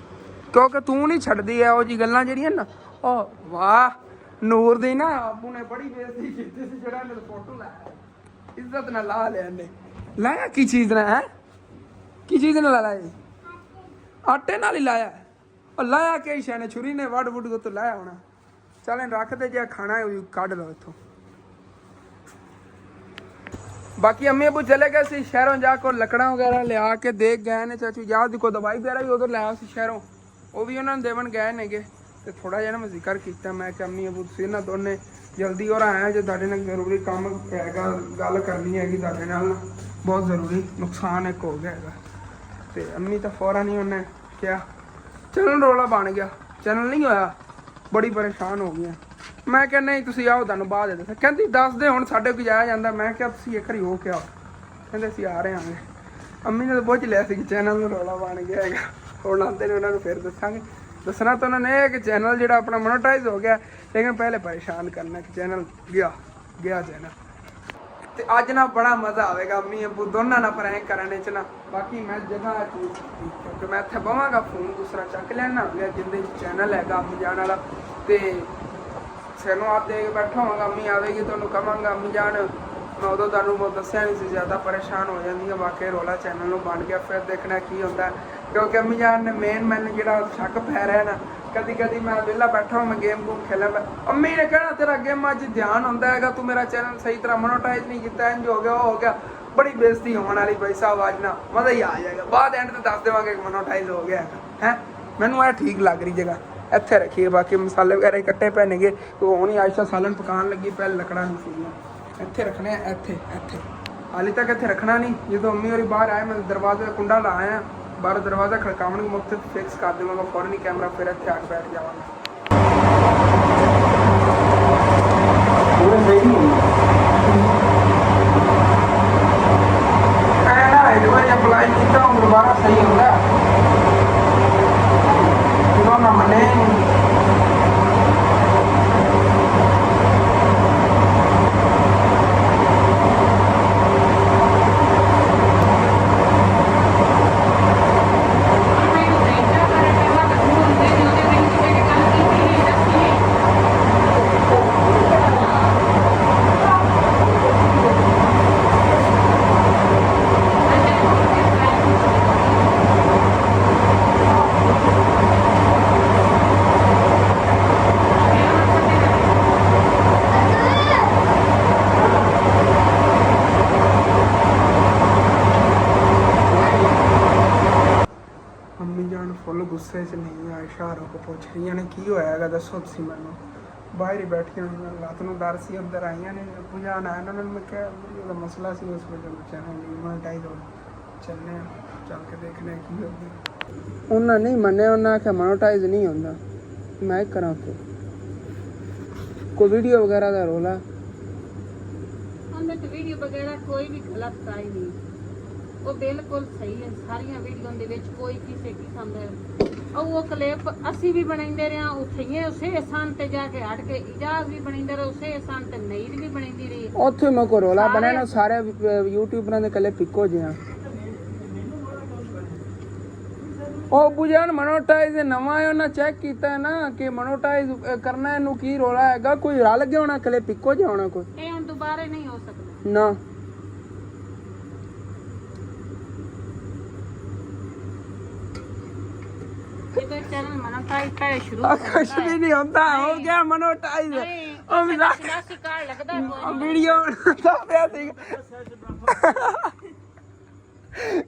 ਕਿਉਂਕਿ ਤੂੰ ਨਹੀਂ ਛੱਡਦੀ ਹੈ ਉਹ ਜੀ ਗੱਲਾਂ ਜਿਹੜੀਆਂ ਨਾ ਉਹ ਵਾਹ ਨੂਰ ਦੀ ਨਾ ਆਪੂ ਨੇ ਬੜੀ ਬੇਇੱਜ਼ਤੀ ਕੀਤੀ ਸੀ ਜਿਹੜਾ ਇਹਨੇ ਫੋਟੋ ਲਾਇਆ ਇੱਜ਼ਤ ਨਾਲ ਲਾ ਲਿਆ ਇਹਨੇ ਲਾਇਆ ਕੀ ਚੀਜ਼ ਨਾਲ ਹੈ ਕੀ ਚੀਜ਼ ਨਾਲ ਲਾਇਆ ਆਟੇ ਨਾਲ ਹੀ ਲਾਇਆ ਉਹ ਲਾਇਆ ਕਿ ਸ਼ਾਨੇ ਛੁਰੀ ਨੇ ਵੱਢ ਵੁੱਢ ਕੇ ਤੋਂ ਲਾਇਆ ਹੋਣਾ ਚੱਲ ਇਹਨੂੰ ਰੱਖ ਦੇ ਜੇ ਖਾਣਾ ਹੈ ਉਹ ਕੱਢ ਲਓ ਇੱਥੋਂ ਬਾਕੀ ਅੰਮੀ ਅਬੂ ਚਲੇ ਗਏ ਸੀ ਸ਼ਹਿਰੋਂ ਜਾ ਕੇ ਲੱਕੜਾਂ ਵਗੈਰਾ ਲਿਆ ਕੇ ਦੇਖ ਗਏ ਨੇ ਚਾਚੂ ਯਾਦ ਦੀ ਕੋਈ ਦਵਾਈ ਵਗੈਰਾ ਵੀ ਉਧਰ ਲਿਆ ਸੀ ਸ਼ਹਿਰੋਂ ਉਹ ਵੀ ਉਹਨਾਂ ਨੂੰ ਦੇਵਣ ਗਏ ਨੇਗੇ ਤੇ ਥੋੜਾ ਜਿਹਾ ਨਾ ਮੈਂ ਜ਼ਿਕਰ ਕੀਤਾ ਮੈਂ ਕਿ ਅੰਮੀ ਅਬੂ ਤੁਸੀਂ ਨਾ ਦੋਨੇ ਜਲਦੀ ਔਰ ਆਇਆ ਜੇ ਤੁਹਾਡੇ ਨਾਲ ਜ਼ਰੂਰੀ ਕੰਮ ਹੈਗਾ ਗੱਲ ਕਰਨੀ ਹੈਗੀ ਤੁਹਾਡੇ ਨਾਲ ਬਹੁਤ ਜ਼ਰੂਰੀ ਨੁਕਸਾਨ ਇੱਕ ਹੋ ਗਿਆ ਹੈਗਾ ਤੇ ਅੰਮੀ ਤਾਂ ਫੌਰਨ ਹੀ ਉਹਨੇ ਕਿਹਾ ਚੈਨਲ ਰੋਲਾ ਬਣ ਗਿਆ ਚੈਨਲ ਨਹੀਂ ਹੋਇਆ ਬੜੀ ਪਰੇਸ਼ਾਨ ਹੋ ਗਈ ਆ। ਮੈਂ ਕਿਹਾ ਨਹੀਂ ਤੁਸੀਂ ਆਓ, ਤੁਹਾਨੂੰ ਬਾਅਦ ਦੇ ਦੱਸਾਂ। ਕਹਿੰਦੀ ਦੱਸ ਦੇ ਹੁਣ ਸਾਡੇ ਕੋਲ ਜਾਇਆ ਜਾਂਦਾ। ਮੈਂ ਕਿਹਾ ਤੁਸੀਂ ਇੱਕ ਵਾਰੀ ਹੋ ਕੇ ਆਓ। ਕਹਿੰਦੇ ਅਸੀਂ ਆ ਰਹੇ ਆਂਗੇ। ਅੰਮੀ ਨੇ ਤਾਂ ਪੁੱਛ ਲਿਆ ਸੀ ਕਿ ਚੈਨਲ ਨੂੰ ਰੌਲਾ ਬਣ ਗਿਆ ਹੈਗਾ, ਹੁਣ ਆਉਂਦੇ ਨੇ ਉਹਨਾਂ ਨੂੰ ਫਿਰ ਦੱਸਾਂਗੇ। ਦੱਸਣਾ ਤਾਂ ਉਹਨਾਂ ਨੇ ਇਹ ਕਿ ਚੈਨਲ ਜਿਹੜਾ ਆਪਣਾ ਮੋਨੋਟਾਈਜ਼ ਹੋ ਗਿਆ, ਲੇਕਿਨ ਪਹਿਲੇ ਪਰੇਸ਼ਾਨ ਕਰਨਾ ਕਿ ਚੈਨਲ ਗਿਆ ਚੈਨਲ। ਤੇ ਅੱਜ ਨਾ ਬੜਾ ਮਜ਼ਾ ਆਵੇਗਾ ਅੰਮੀ ਅੱਬੂ ਦੋਨਾਂ ਨਾਲ ਪ੍ਰੈਂਕ ਕਰਨ ਚ ਨਾ। ਬਾਕੀ ਮੈਂ ਜਗ੍ਹਾ ਚੂਜ਼ ਕੀਤੀ ਕਿਉਂਕਿ ਮੈਂ ਇੱਥੇ ਬਵਾਂਗਾ, ਫੋਨ ਦੂਸਰਾ ਚੱਕ ਲੈਣਾ ਹੋਗਾ ਜਿੰਦੇ ਚ ਚੈਨਲ ਹੈਗਾ ਅੰਮੀ ਜਾਣ ਵਾਲਾ। ਤੇ ਸਾਨੂੰ ਆਪ ਦੇ ਕੇ ਬੈਠਾ ਹੋਵਾਂਗਾ, ਅੰਮੀ ਆਵੇਗੀ ਤੁਹਾਨੂੰ ਕਵਾਂਗਾ ਅੰਮੀ ਜਾਨ ਮੈਂ ਉਦੋਂ ਤੁਹਾਨੂੰ ਦੱਸਿਆ ਨਹੀਂ ਸੀ, ਜ਼ਿਆਦਾ ਪਰੇਸ਼ਾਨ ਹੋ ਜਾਂਦੀ ਹੈ। ਵਾਕਈ ਰੋਲਾ ਚੈਨਲ ਨੂੰ ਬਣ ਗਿਆ, ਫਿਰ ਦੇਖਣਾ ਕੀ ਹੁੰਦਾ। ਕਿਉਂਕਿ ਅੰਮੀ ਜਾਨ ਨੇ ਮੈਨੂੰ ਜਿਹੜਾ ਸ਼ੱਕ ਪੈ ਰਿਹਾ ਨਾ, ਕਦੀ ਕਦੀ ਮੈਂ ਵਿਹਲਾ ਬੈਠਾ ਹਾਂ, ਮੈਂ ਗੇਮ ਗੂਮ ਖੇਲਾਂ, ਅੰਮੀ ਨੇ ਕਹਿਣਾ ਤੇਰਾ ਗੇਮਾਂ 'ਚ ਧਿਆਨ ਹੁੰਦਾ ਹੈਗਾ, ਤੂੰ ਮੇਰਾ ਚੈਨਲ ਸਹੀ ਤਰ੍ਹਾਂ ਮੋਨੋਟਾਈਜ਼ ਨਹੀਂ ਕੀਤਾ, ਇੰਜ ਹੋ ਗਿਆ ਉਹ ਹੋ ਗਿਆ। ਬੜੀ ਬੇਇੱਜ਼ਤੀ ਹੋਣ ਵਾਲੀ ਭਾਈ ਸਾਹਿਬ, ਅੱਜ ਨਾ ਮਜ਼ਾ ਹੀ ਆ ਜਾਏਗਾ। ਬਾਅਦ ਐਂਡ ਤੇ ਦੱਸ ਦੇਵਾਂਗੇ ਕਿ ਮੋਨੋਟਾਈਜ਼ ਹੋ ਗਿਆ ਹੈ। ਮੈਨੂੰ ਇਹ ਠੀਕ ਲੱਗ ਰਹੀ ਜਗ੍ਹਾ, ਇੱਥੇ ਰੱਖੀਏ। ਬਾਕੀ ਮਸਾਲੇ ਵਗੈਰਾ ਇਕੱਠੇ ਪੈਣਗੇ, ਹੁਣ ਹੀ ਆਇਸ਼ਾ ਸਾਲਨ ਪਕਾਉਣ ਲੱਗੀ, ਪਹਿਲੇ ਲੱਕੜਾਂ ਨਹੀਂ ਸੀਗੀਆਂ। ਇੱਥੇ ਰੱਖਣੇ ਆ, ਇੱਥੇ ਹਾਲੇ ਤੱਕ ਇੱਥੇ ਰੱਖਣਾ ਨਹੀਂ। ਜਦੋਂ ਅੰਮੀ ਹੋਰੀ ਬਾਹਰ ਆਏ ਮੈਂ ਦਰਵਾਜ਼ੇ ਦਾ ਕੁੰਡਾ ਲਾਇਆ, ਬਾਹਰ ਦਰਵਾਜ਼ਾ ਖੜਕਾਉਣਗੇ, ਮੈਂ ਉੱਥੇ ਫਿਕਸ ਕਰ ਦੇਵਾਂਗਾ ਫੌਰਨ ਹੀ ਕੈਮਰਾ, ਫਿਰ ਇੱਥੇ ਆ ਕੇ ਬੈਠ ਜਾਵਾਂਗਾ। ਇੱਕ ਵਾਰੀ ਅਪਲਾਈ ਕੀਤਾ ਹੁਣ ਦੁਬਾਰਾ ਸਹੀ ਹੁੰਦਾ ਜਦੋਂ ਨਾ ਮੰਨੇ। ਗੁੱਸੇ 'ਚ ਨਹੀਂ ਆਇਸ਼ਾ ਰੁਕ ਪੁੱਛ ਰਹੀਆਂ ਨੇ ਕੀ ਹੋਇਆ ਹੈਗਾ, ਦੱਸੋ ਤੁਸੀਂ ਮੈਨੂੰ। ਬਾਹਰ ਹੀ ਬੈਠੀਆਂ ਹੋਈਆਂ, ਰਾਤ ਨੂੰ ਡਰ ਸੀ, ਅੰਦਰ ਆਈਆਂ ਨੇ ਪੁਜਾਣ ਆਇਆ ਉਹਨਾਂ ਨੂੰ। ਮੈਂ ਕਿਹਾ ਉਹਦਾ ਮਸਲਾ ਸੀ, ਉਸ ਵਜ੍ਹਾ ਚੈਨਲ ਨਹੀਂ ਮੋਨੇਟਾਈਜ਼ ਹੋ ਚੱਲਨੇ ਆ, ਚੱਲ ਕੇ ਦੇਖਦੇ ਕੀ ਹੁੰਦਾ। ਉਹਨਾਂ ਨਹੀਂ ਮੰਨਿਆ, ਉਹਨਾਂ ਆਖਿਆ ਮੋਨੇਟਾਈਜ਼ ਨਹੀਂ ਹੁੰਦਾ। ਮੈਂ ਕਰਾਂ ਕੋਈ ਵੀਡੀਓ ਵਗੈਰਾ ਦਾ ਰੋਲਾ ਉਹਦੇ ਤੇ ਵੀਡੀਓ ਵਗੈਰਾ ਕੋਈ ਵੀ ਗਲਤ ਕਾਈ ਨਹੀਂ, ਉਹ ਬਿਲਕੁਲ ਸਹੀ ਹੈ। ਸਾਰੀਆਂ ਵੀਡੀਓ ਦੇ ਵਿੱਚ ਕੋਈ ਕਿਸੇ ਕਿਸਮ ਦਾ ਉਹ ਕਲਿੱਪ ਅਸੀਂ ਵੀ ਬਣਾਉਂਦੇ ਰਹੇ, ਉੱਥੇ ਉਸੇ ਸਥਾਨ ਤੇ ਜਾ ਕੇ ਹਟ ਕੇ ਇਜਾਜ਼ ਵੀ ਬਣਾਉਂਦੇ ਰਹੇ, ਉਸੇ ਸਥਾਨ ਤੇ ਨਹੀਂ ਵੀ ਬਣਾਉਂਦੀ ਰਹੀ। ਉੱਥੇ ਮੈਂ ਕੋ ਰੋਲਾ ਬਣਿਆ ਨਾ, ਸਾਰੇ ਯੂਟਿਊਬਰਾਂ ਦੇ ਕਲਿੱਪ ਇੱਕੋ ਜਿਹੇ ਆ। ਉਹ ਬੁਝਣ ਮੋਨੋਟਾਈਜ਼ ਨਵਾਂ ਹੈ, ਉਹਨਾਂ ਚੈੱਕ ਕੀਤਾ ਹੈ ਨਾ ਕਿ ਮੋਨੋਟਾਈਜ਼ ਕਰਨਾ ਇਹਨੂੰ ਕੀ ਰੋਲਾ ਹੈਗਾ, ਕੋਈ ਰਲ ਗਿਆ ਹੋਣਾ, ਕਲਿੱਪ ਇੱਕੋ ਜਿਹਾ ਹੋਣਾ ਕੋਈ। ਇਹ ਹੁਣ ਦੁਬਾਰਾ ਨਹੀਂ ਹੋ ਸਕਦਾ ਨਾ। चैनल मोनेटाइज का शुरू कुछ भी नहीं होता, हो गया मोनेटाइज। वीडियो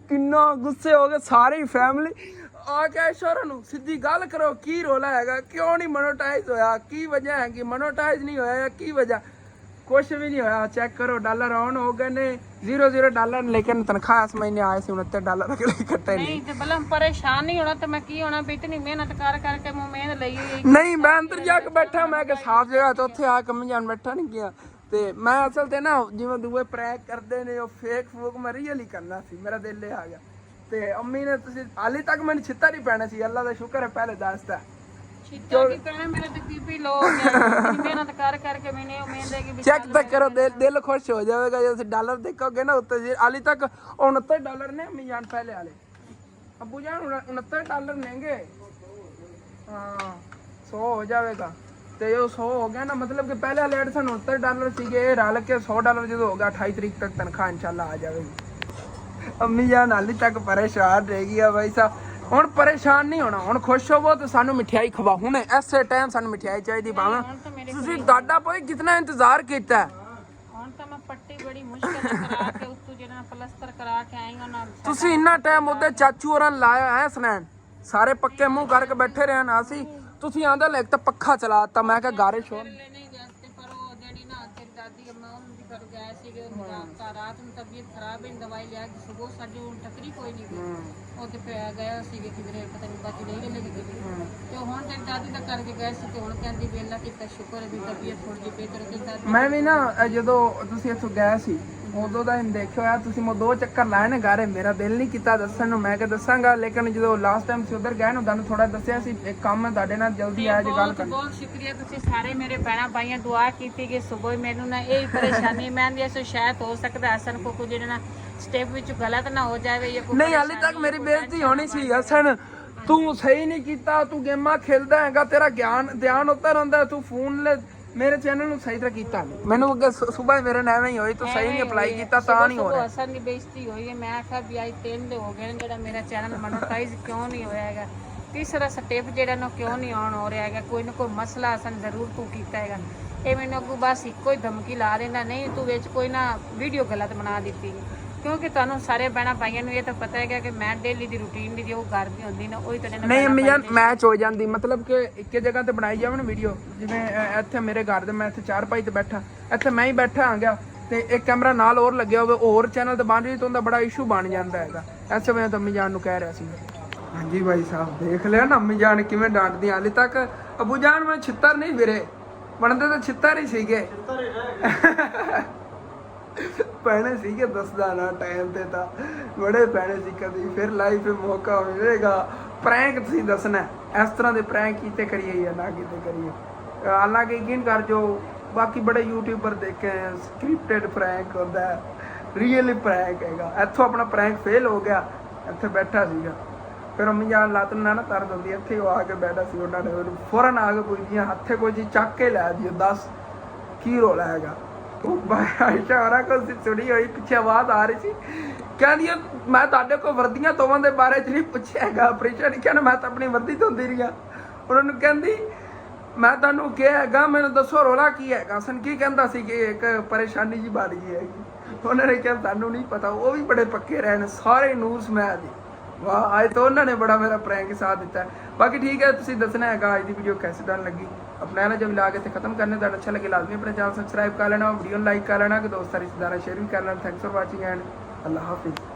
किन्ना गुस्से हो गए सारी फैमिली आके शोर नु सीधी गल करो की रोला हैगा, क्यों नहीं मोनेटाइज होया, की वजह है कि मोनेटाइज नहीं होया, की वजह कुछ भी नहीं होया। चेक करो डॉलर ऑन हो गए ने, $0 लेकिन तनख्वाह इस महीने आए थे $69 के लिए कटे नहीं। ते बलम परेशान नहीं होना तो मैं की होना भी इतनी मेहनत कर करके उम्मीद लई हुई नहीं। मैं अंदर जाके बैठा, मैं कि साफ जगह तो उत्थे आ कम जान बैठा नहीं गया। ते मैं असल ते ना जिवें दूए प्रैंक करदे ने ओ फेक फूक मैं रियल ही करना सी, मेरा दिल आ गया। ते अम्मी ने तुसी हाले तक मैंने छित्ता नहीं पैना सी, अल्लाह दा शुक्र है पहले दसदा चेक तक करो, दिल खुश हो जाएगा। जैसे डॉलर देखोगे ना उत्ते हाली तक $69 ने अम्मी जान पहले वाले, अबू जान $69 लेंगे। हाँ 100 हो जाएगा। तो ये 100 हो गया ना, मतलब कि पहले वाले $69 सीगे, रल के $100 जो होगा 28 तारीख तक तनख्वाह इंशाल्लाह आ जाएगी। अम्मी जान हाली तक परेशान रहेगी भाई साहब। ਹੁਣ ਪਰੇਸ਼ਾਨ ਨਹੀਂ ਹੋਣਾ, ਹੁਣ ਖੁਸ਼ ਹੋਵੋ ਤੇ ਸਾਨੂੰ ਮਠਿਆਈ ਖਵਾ। ਹੁਣ ਐਸੇ ਟਾਈਮ ਸਾਨੂੰ ਮਠਿਆਈ ਚਾਹੀਦੀ ਭਾਵੇਂ ਤੁਸੀਂ ਦਾਦਾ ਪੋਏ ਕਿੰਨਾ ਇੰਤਜ਼ਾਰ ਕੀਤਾ। ਹੁਣ ਤਾਂ ਮੈਂ ਪੱਟੀ ਬੜੀ ਮੁਸ਼ਕਿਲ ਨਾਲ ਕਰਾ ਕੇ ਉੱਤੋਂ ਜਿਹੜਾ ਪਲਸਤਰ ਕਰਾ ਕੇ ਆਈ ਉਹਨਾਂ ਤੁਸੀਂ ਇੰਨਾ ਟਾਈਮ ਉਹਦੇ ਚਾਚੂ ਹੋਰਾਂ ਲਾਇਆ ਹੈ ਸਨੈਨ, ਸਾਰੇ ਪੱਕੇ ਮੂੰਹ ਕਰਕੇ ਬੈਠੇ ਰਹੇ ਨਾ ਅਸੀਂ। ਤੁਸੀਂ ਆਂਦਾ ਲੈ ਤਾਂ ਪੱਖਾ ਚਲਾਤਾ, ਮੈਂ ਕਿਹਾ ਗਾਰੇ ਸ਼ੋਰ ਨਹੀਂ ਗਏ ਪਰ ਉਹ ਜਿਹੜੀ ਨਾ ਤੇਰੀ ਦਾਦੀ ਅੰਮਾ ਉਹਨਾਂ ਦੀ ਘਰ ਗਏ ਸੀਗੇ, ਉਹਨਾਂ ਰਾਤ ਨੂੰ ਤਬੀਅਤ ਖਰਾਬ ਹੈ, ਦਵਾਈ ਲਿਆ ਕੇ ਸਵੇਰ ਸਾਡੀ ਹੁਣ ਟੱਕਰੀ ਕੋਈ ਨਹੀਂ ਗਈ। ਉਹ ਤੇ ਪਿਆ ਗਿਆ ਸੀਗੇ ਕਿਧਰੇ, ਪਤਾ ਨਹੀਂ ਬਾਕੀ ਨਹੀਂ ਲੱਗੀ ਗਈ। ਤੇ ਤੇ ਹੁਣ ਤੇ ਦਾਦੀ ਦਾ ਕਰਕੇ ਗਏ ਸੀ ਤੇ ਹੁਣ ਕਹਿੰਦੀ ਵੀ ਅੱਲਾ ਕੀਤਾ ਸ਼ੁਕਰ ਹੈ ਵੀ ਤਬੀਅਤ ਥੋੜੀ ਜਿਹੀ ਬਿਹਤਰ ਹੋ ਗਈ ਦਾਦੀ ਮੈਂ ਵੀ ਨਾ ਜਦੋਂ ਤੁਸੀਂ ਇੱਥੋਂ ਗਏ ਸੀ ਉਦੋਂ ਦਾ ਹੀ ਦੇਖਿਆ ਹੋਇਆ ਤੁਸੀਂ ਮੈਂ 2 ਚੱਕਰ ਲਾਏ ਨੇ ਘਰੇ ਮੇਰਾ ਦਿਲ ਨਹੀਂ ਕੀਤਾ ਦੱਸਣ ਨੂੰ ਮੈਂ ਕਿ ਦੱਸਾਂਗਾ ਲੇਕਿਨ ਜਦੋਂ ਲਾਸਟ ਟਾਈਮ ਤੁਸੀਂ ਉਧਰ ਗਏ ਨਾ ਤੁਹਾਨੂੰ ਥੋੜਾ ਦੱਸਿਆ ਸੀ ਇੱਕ ਕੰਮ ਹੈ ਤੁਹਾਡੇ ਨਾਲ ਜਲਦੀ ਆਇਆ ਜੇ ਗੱਲ ਬਹੁਤ ਕਰਨੀ ਬਹੁਤ ਸ਼ੁਕਰੀਆ ਤੁਸੀਂ ਸਾਰੇ ਮੇਰੇ ਭੈਣਾਂ ਭਾਈਆਂ ਦੁਆ ਕੀਤੀ ਕਿ ਸੁਬਹ ਮੈਨੂੰ ਨਾ ਇਹ ਪਰੇਸ਼ਾਨੀ ਮੈਂ ਦੀ ਐਸੋ ਸ਼ਾਇਦ ਹੋ ਸਕਦਾ ਹਸਨ ਕੋ ਕੁਝ ਜਿਹੜਾ ਨਾ ਸਟੈਪ ਵਿੱਚ ਗਲਤ ਨਾ ਹੋ ਜਾਵੇ ਜਾਂ ਕੋਈ ਨਹੀਂ ਹਾਲੇ ਤੱਕ ਮੇਰੀ ਬੇਇੱਜ਼ਤੀ ਹੋਣੀ ਸੀ ਹਸਨ ਤੂੰ ਸਹੀ ਨਹੀਂ ਕੀਤਾ ਤੂੰ ਗੇਮਾਂ ਖੇਲਦਾ ਹੈਗਾ ਤੇਰਾ ਧਿਆਨ ਉੱਤੇ ਰਹਿੰਦਾ ਤੂੰ ਫੋਨ ਮੇਰੇ ਚੈਨਲ ਨੂੰ ਸਹੀ ਤਰ੍ਹਾਂ ਕੀਤਾ ਨਹੀਂ ਮੈਨੂੰ ਅੱਗੇ ਸਵੇਰ ਮੇਰੇ ਨਾਲ ਐਵੇਂ ਹੀ ਹੋਈ ਤੂੰ ਸਹੀ ਨਹੀਂ ਅਪਲਾਈ ਕੀਤਾ ਤਾਂ ਨਹੀਂ ਹੋ ਰਿਹਾ ਹਸਨ ਦੀ ਬੇਇੱਜ਼ਤੀ ਹੋਈ ਹੈ ਮੈਂ ਆਖਿਆ ਵੀ ਆਈ 3 ਦੇ ਹੋ ਗਏ ਨੇ ਜਿਹੜਾ ਮੇਰਾ ਚੈਨਲ ਮੋਨੇਟਾਈਜ਼ ਕਿਉਂ ਨਹੀਂ ਹੋਇਆ ਹੈਗਾ ਤੀਸਰਾ ਸਟੈਪ ਜਿਹੜਾ ਨਾ ਕਿਉਂ ਨਹੀਂ ਆਨ ਹੋ ਰਿਹਾ ਹੈਗਾ ਕੋਈ ਨਾ ਕੋਈ ਮਸਲਾ ਹਸਨ ਜ਼ਰੂਰ ਤੂੰ ਕੀਤਾ ਹੈਗਾ ਇਹ ਮੈਨੂੰ ਅੱਗੋਂ ਬਸ ਇੱਕੋ ਹੀ ਧਮਕੀ ਲਾ ਦਿੰਦਾ ਨਹੀਂ ਤੂੰ ਵਿੱਚ ਕੋਈ ਨਾ ਵੀਡੀਓ ਗਲਤ ਬਣਾ ਦਿੱਤੀ ਕਿਉਂਕਿ ਤੁਹਾਨੂੰ ਸਾਰੇ ਭੈਣਾਂ ਭਾਈਆਂ ਨੂੰ ਇਹ ਤਾਂ ਪਤਾ ਹੈਗਾ ਕਿ ਮੈਂ ਡੇਲੀ ਦੀ ਰੂਟੀਨ ਦੀ ਜੋ ਘਰ ਦੀ ਹੁੰਦੀ ਨਾ ਉਹੀ ਤੁਹਾਡੇ ਨਾਲ ਨਹੀਂ ਅੰਮੀ ਜਾਨ ਮੈਚ ਹੋ ਜਾਂਦੀ ਮਤਲਬ ਕਿ ਇੱਕ ਜਗ੍ਹਾ ਤੇ ਬਣਾਈ ਜਾਵੇ ਨਾ ਵੀਡੀਓ ਜਿਵੇਂ ਇੱਥੇ ਮੇਰੇ ਘਰ ਦੇ ਮੈਂ ਇੱਥੇ 4 ਤੇ ਬੈਠਾ ਇੱਥੇ ਮੈਂ ਹੀ ਬੈਠਾ ਆ ਗਿਆ ਤੇ ਇੱਕ ਕੈਮਰਾ ਨਾਲ ਹੋਰ ਲੱਗਿਆ ਹੋਵੇ ਹੋਰ ਚੈਨਲ ਤੇ ਬਣ ਰਹੀ ਤਾਂ ਉਹਦਾ ਬੜਾ ਇਸ਼ੂ ਬਣ ਜਾਂਦਾ ਹੈਗਾ ਐਸੇ ਵੇਲੇ ਤਾਂ ਅੰਮੀ ਜਾਨ ਨੂੰ ਕਹਿ ਰਿਹਾ ਸੀ ਹਾਂਜੀ ਭਾਈ ਸਾਹਿਬ ਦੇਖ ਲਿਆ ਨਾ ਅੰਮੀ ਜਾਨ ਕਿਵੇਂ ਡਾਂਟਦੀ ਹਾਲੇ ਤੱਕ ਅਬੂ ਜਾਨ ਮੈਂ ਛਿੱਤਰ ਨਹੀਂ ਵੀਰੇ ਬਣਦੇ ਤਾਂ ਛਿੱਤਰ ਹੀ ਸੀਗੇ ਪੈਣੇ ਸੀਗੇ ਦੱਸਦਾ ਨਾ ਟਾਈਮ ਤੇ ਤਾਂ ਬੜੇ ਪੈਣੇ ਸੀ ਕਦੀ ਫਿਰ ਲਾਈਫ 'ਤੇ ਮੌਕਾ ਮਿਲੇਗਾ ਪ੍ਰੈਂਕ ਤੁਸੀਂ ਦੱਸਣਾ ਇਸ ਤਰ੍ਹਾਂ ਦੇ ਪ੍ਰੈਂਕ ਕੀਤੇ ਕਰੀਏ ਜਾਂ ਨਾ ਕੀਤੇ ਕਰੀਏ ਹਾਲਾਂਕਿ ਯਕੀਨ ਕਰ ਜੋ ਬਾਕੀ ਬੜੇ ਯੂਟਿਊਬਰ ਦੇਖੇ ਸਕ੍ਰਿਪਟਡ ਪ੍ਰੈਂਕ ਹੁੰਦਾ ਰੀਅਲੀ ਪ੍ਰੈਂਕ ਹੈਗਾ ਇੱਥੋਂ ਆਪਣਾ ਪ੍ਰੈਂਕ ਫੇਲ ਹੋ ਗਿਆ ਇੱਥੇ ਬੈਠਾ ਸੀਗਾ ਫਿਰ ਅੰਮੀ ਜਾਨ ਲੱਤ ਨਾ ਦਰਦ ਹੁੰਦੀ ਇੱਥੇ ਉਹ ਆ ਕੇ ਬੈਠਾ ਸੀ ਉਹਨਾਂ ਨੇ ਉਹਨੂੰ ਫੌਰਨ ਆ ਕੇ ਪੁੱਛਦੀਆਂ ਹੱਥੇ ਕੋਈ ਚੀਜ਼ ਚੱਕ ਕੇ ਲੈ ਦਿਓ ਦੱਸ ਕੀ ਰੋਲਾ ਹੈਗਾ ਆਇਸ਼ਾ ਹੋਰਾਂ ਕੋਲ ਸੁਣੀ ਹੋਈ ਪਿੱਛੇ ਆਵਾਜ਼ ਆ ਰਹੀ ਸੀ ਕਹਿੰਦੀ ਮੈਂ ਤੁਹਾਡੇ ਕੋਲ ਵਰਦੀਆਂ ਧੋਣ ਦੇ ਬਾਰੇ 'ਚ ਨਹੀਂ ਪੁੱਛਿਆ ਹੈਗਾ ਪ੍ਰੀਸ਼ਾ ਨੇ ਕਹਿੰਦਾ ਮੈਂ ਤਾਂ ਆਪਣੀ ਵਰਦੀ ਧੋਂਦੀ ਰਹੀ ਹਾਂ ਉਹਨਾਂ ਨੂੰ ਕਹਿੰਦੀ ਮੈਂ ਤੁਹਾਨੂੰ ਕਿਹਾ ਹੈਗਾ ਮੈਨੂੰ ਦੱਸੋ ਰੋਲਾ ਕੀ ਹੈਗਾ ਹਸਨ ਕੀ ਕਹਿੰਦਾ ਸੀ ਕਿ ਇੱਕ ਪਰੇਸ਼ਾਨੀ ਜੀ ਬਣ ਗਈ ਹੈਗੀ ਉਹਨਾਂ ਨੇ ਕਿਹਾ ਤੁਹਾਨੂੰ ਨਹੀਂ ਪਤਾ ਉਹ ਵੀ ਬੜੇ ਪੱਕੇ ਰਹਿਣ ਸਾਰੇ ਨੂਰ ਸਮੈਦ ਦੀ ਵਾਹ ਅੱਜ ਤਾਂ ਉਹਨਾਂ ਨੇ ਬੜਾ ਮੇਰਾ ਪ੍ਰੈਂਕ ਸਾਥ ਦਿੱਤਾ ਬਾਕੀ ਠੀਕ ਹੈ ਤੁਸੀਂ ਦੱਸਣਾ ਹੈਗਾ ਅੱਜ ਦੀ ਵੀਡੀਓ कैसी ਤੁਹਾਨੂੰ ਲੱਗੀ अपना ना जब लाके थे खत्म करने तो अच्छा लगे लाजमी अपने चैनल सब्सक्राइब कर लेना वीडियो लाइक कर लेना कि दोस्तों रिश्तेदार शेयर भी कर लेना थैंक्स फॉर वाचिंग एंड अल्लाह हाफिज़।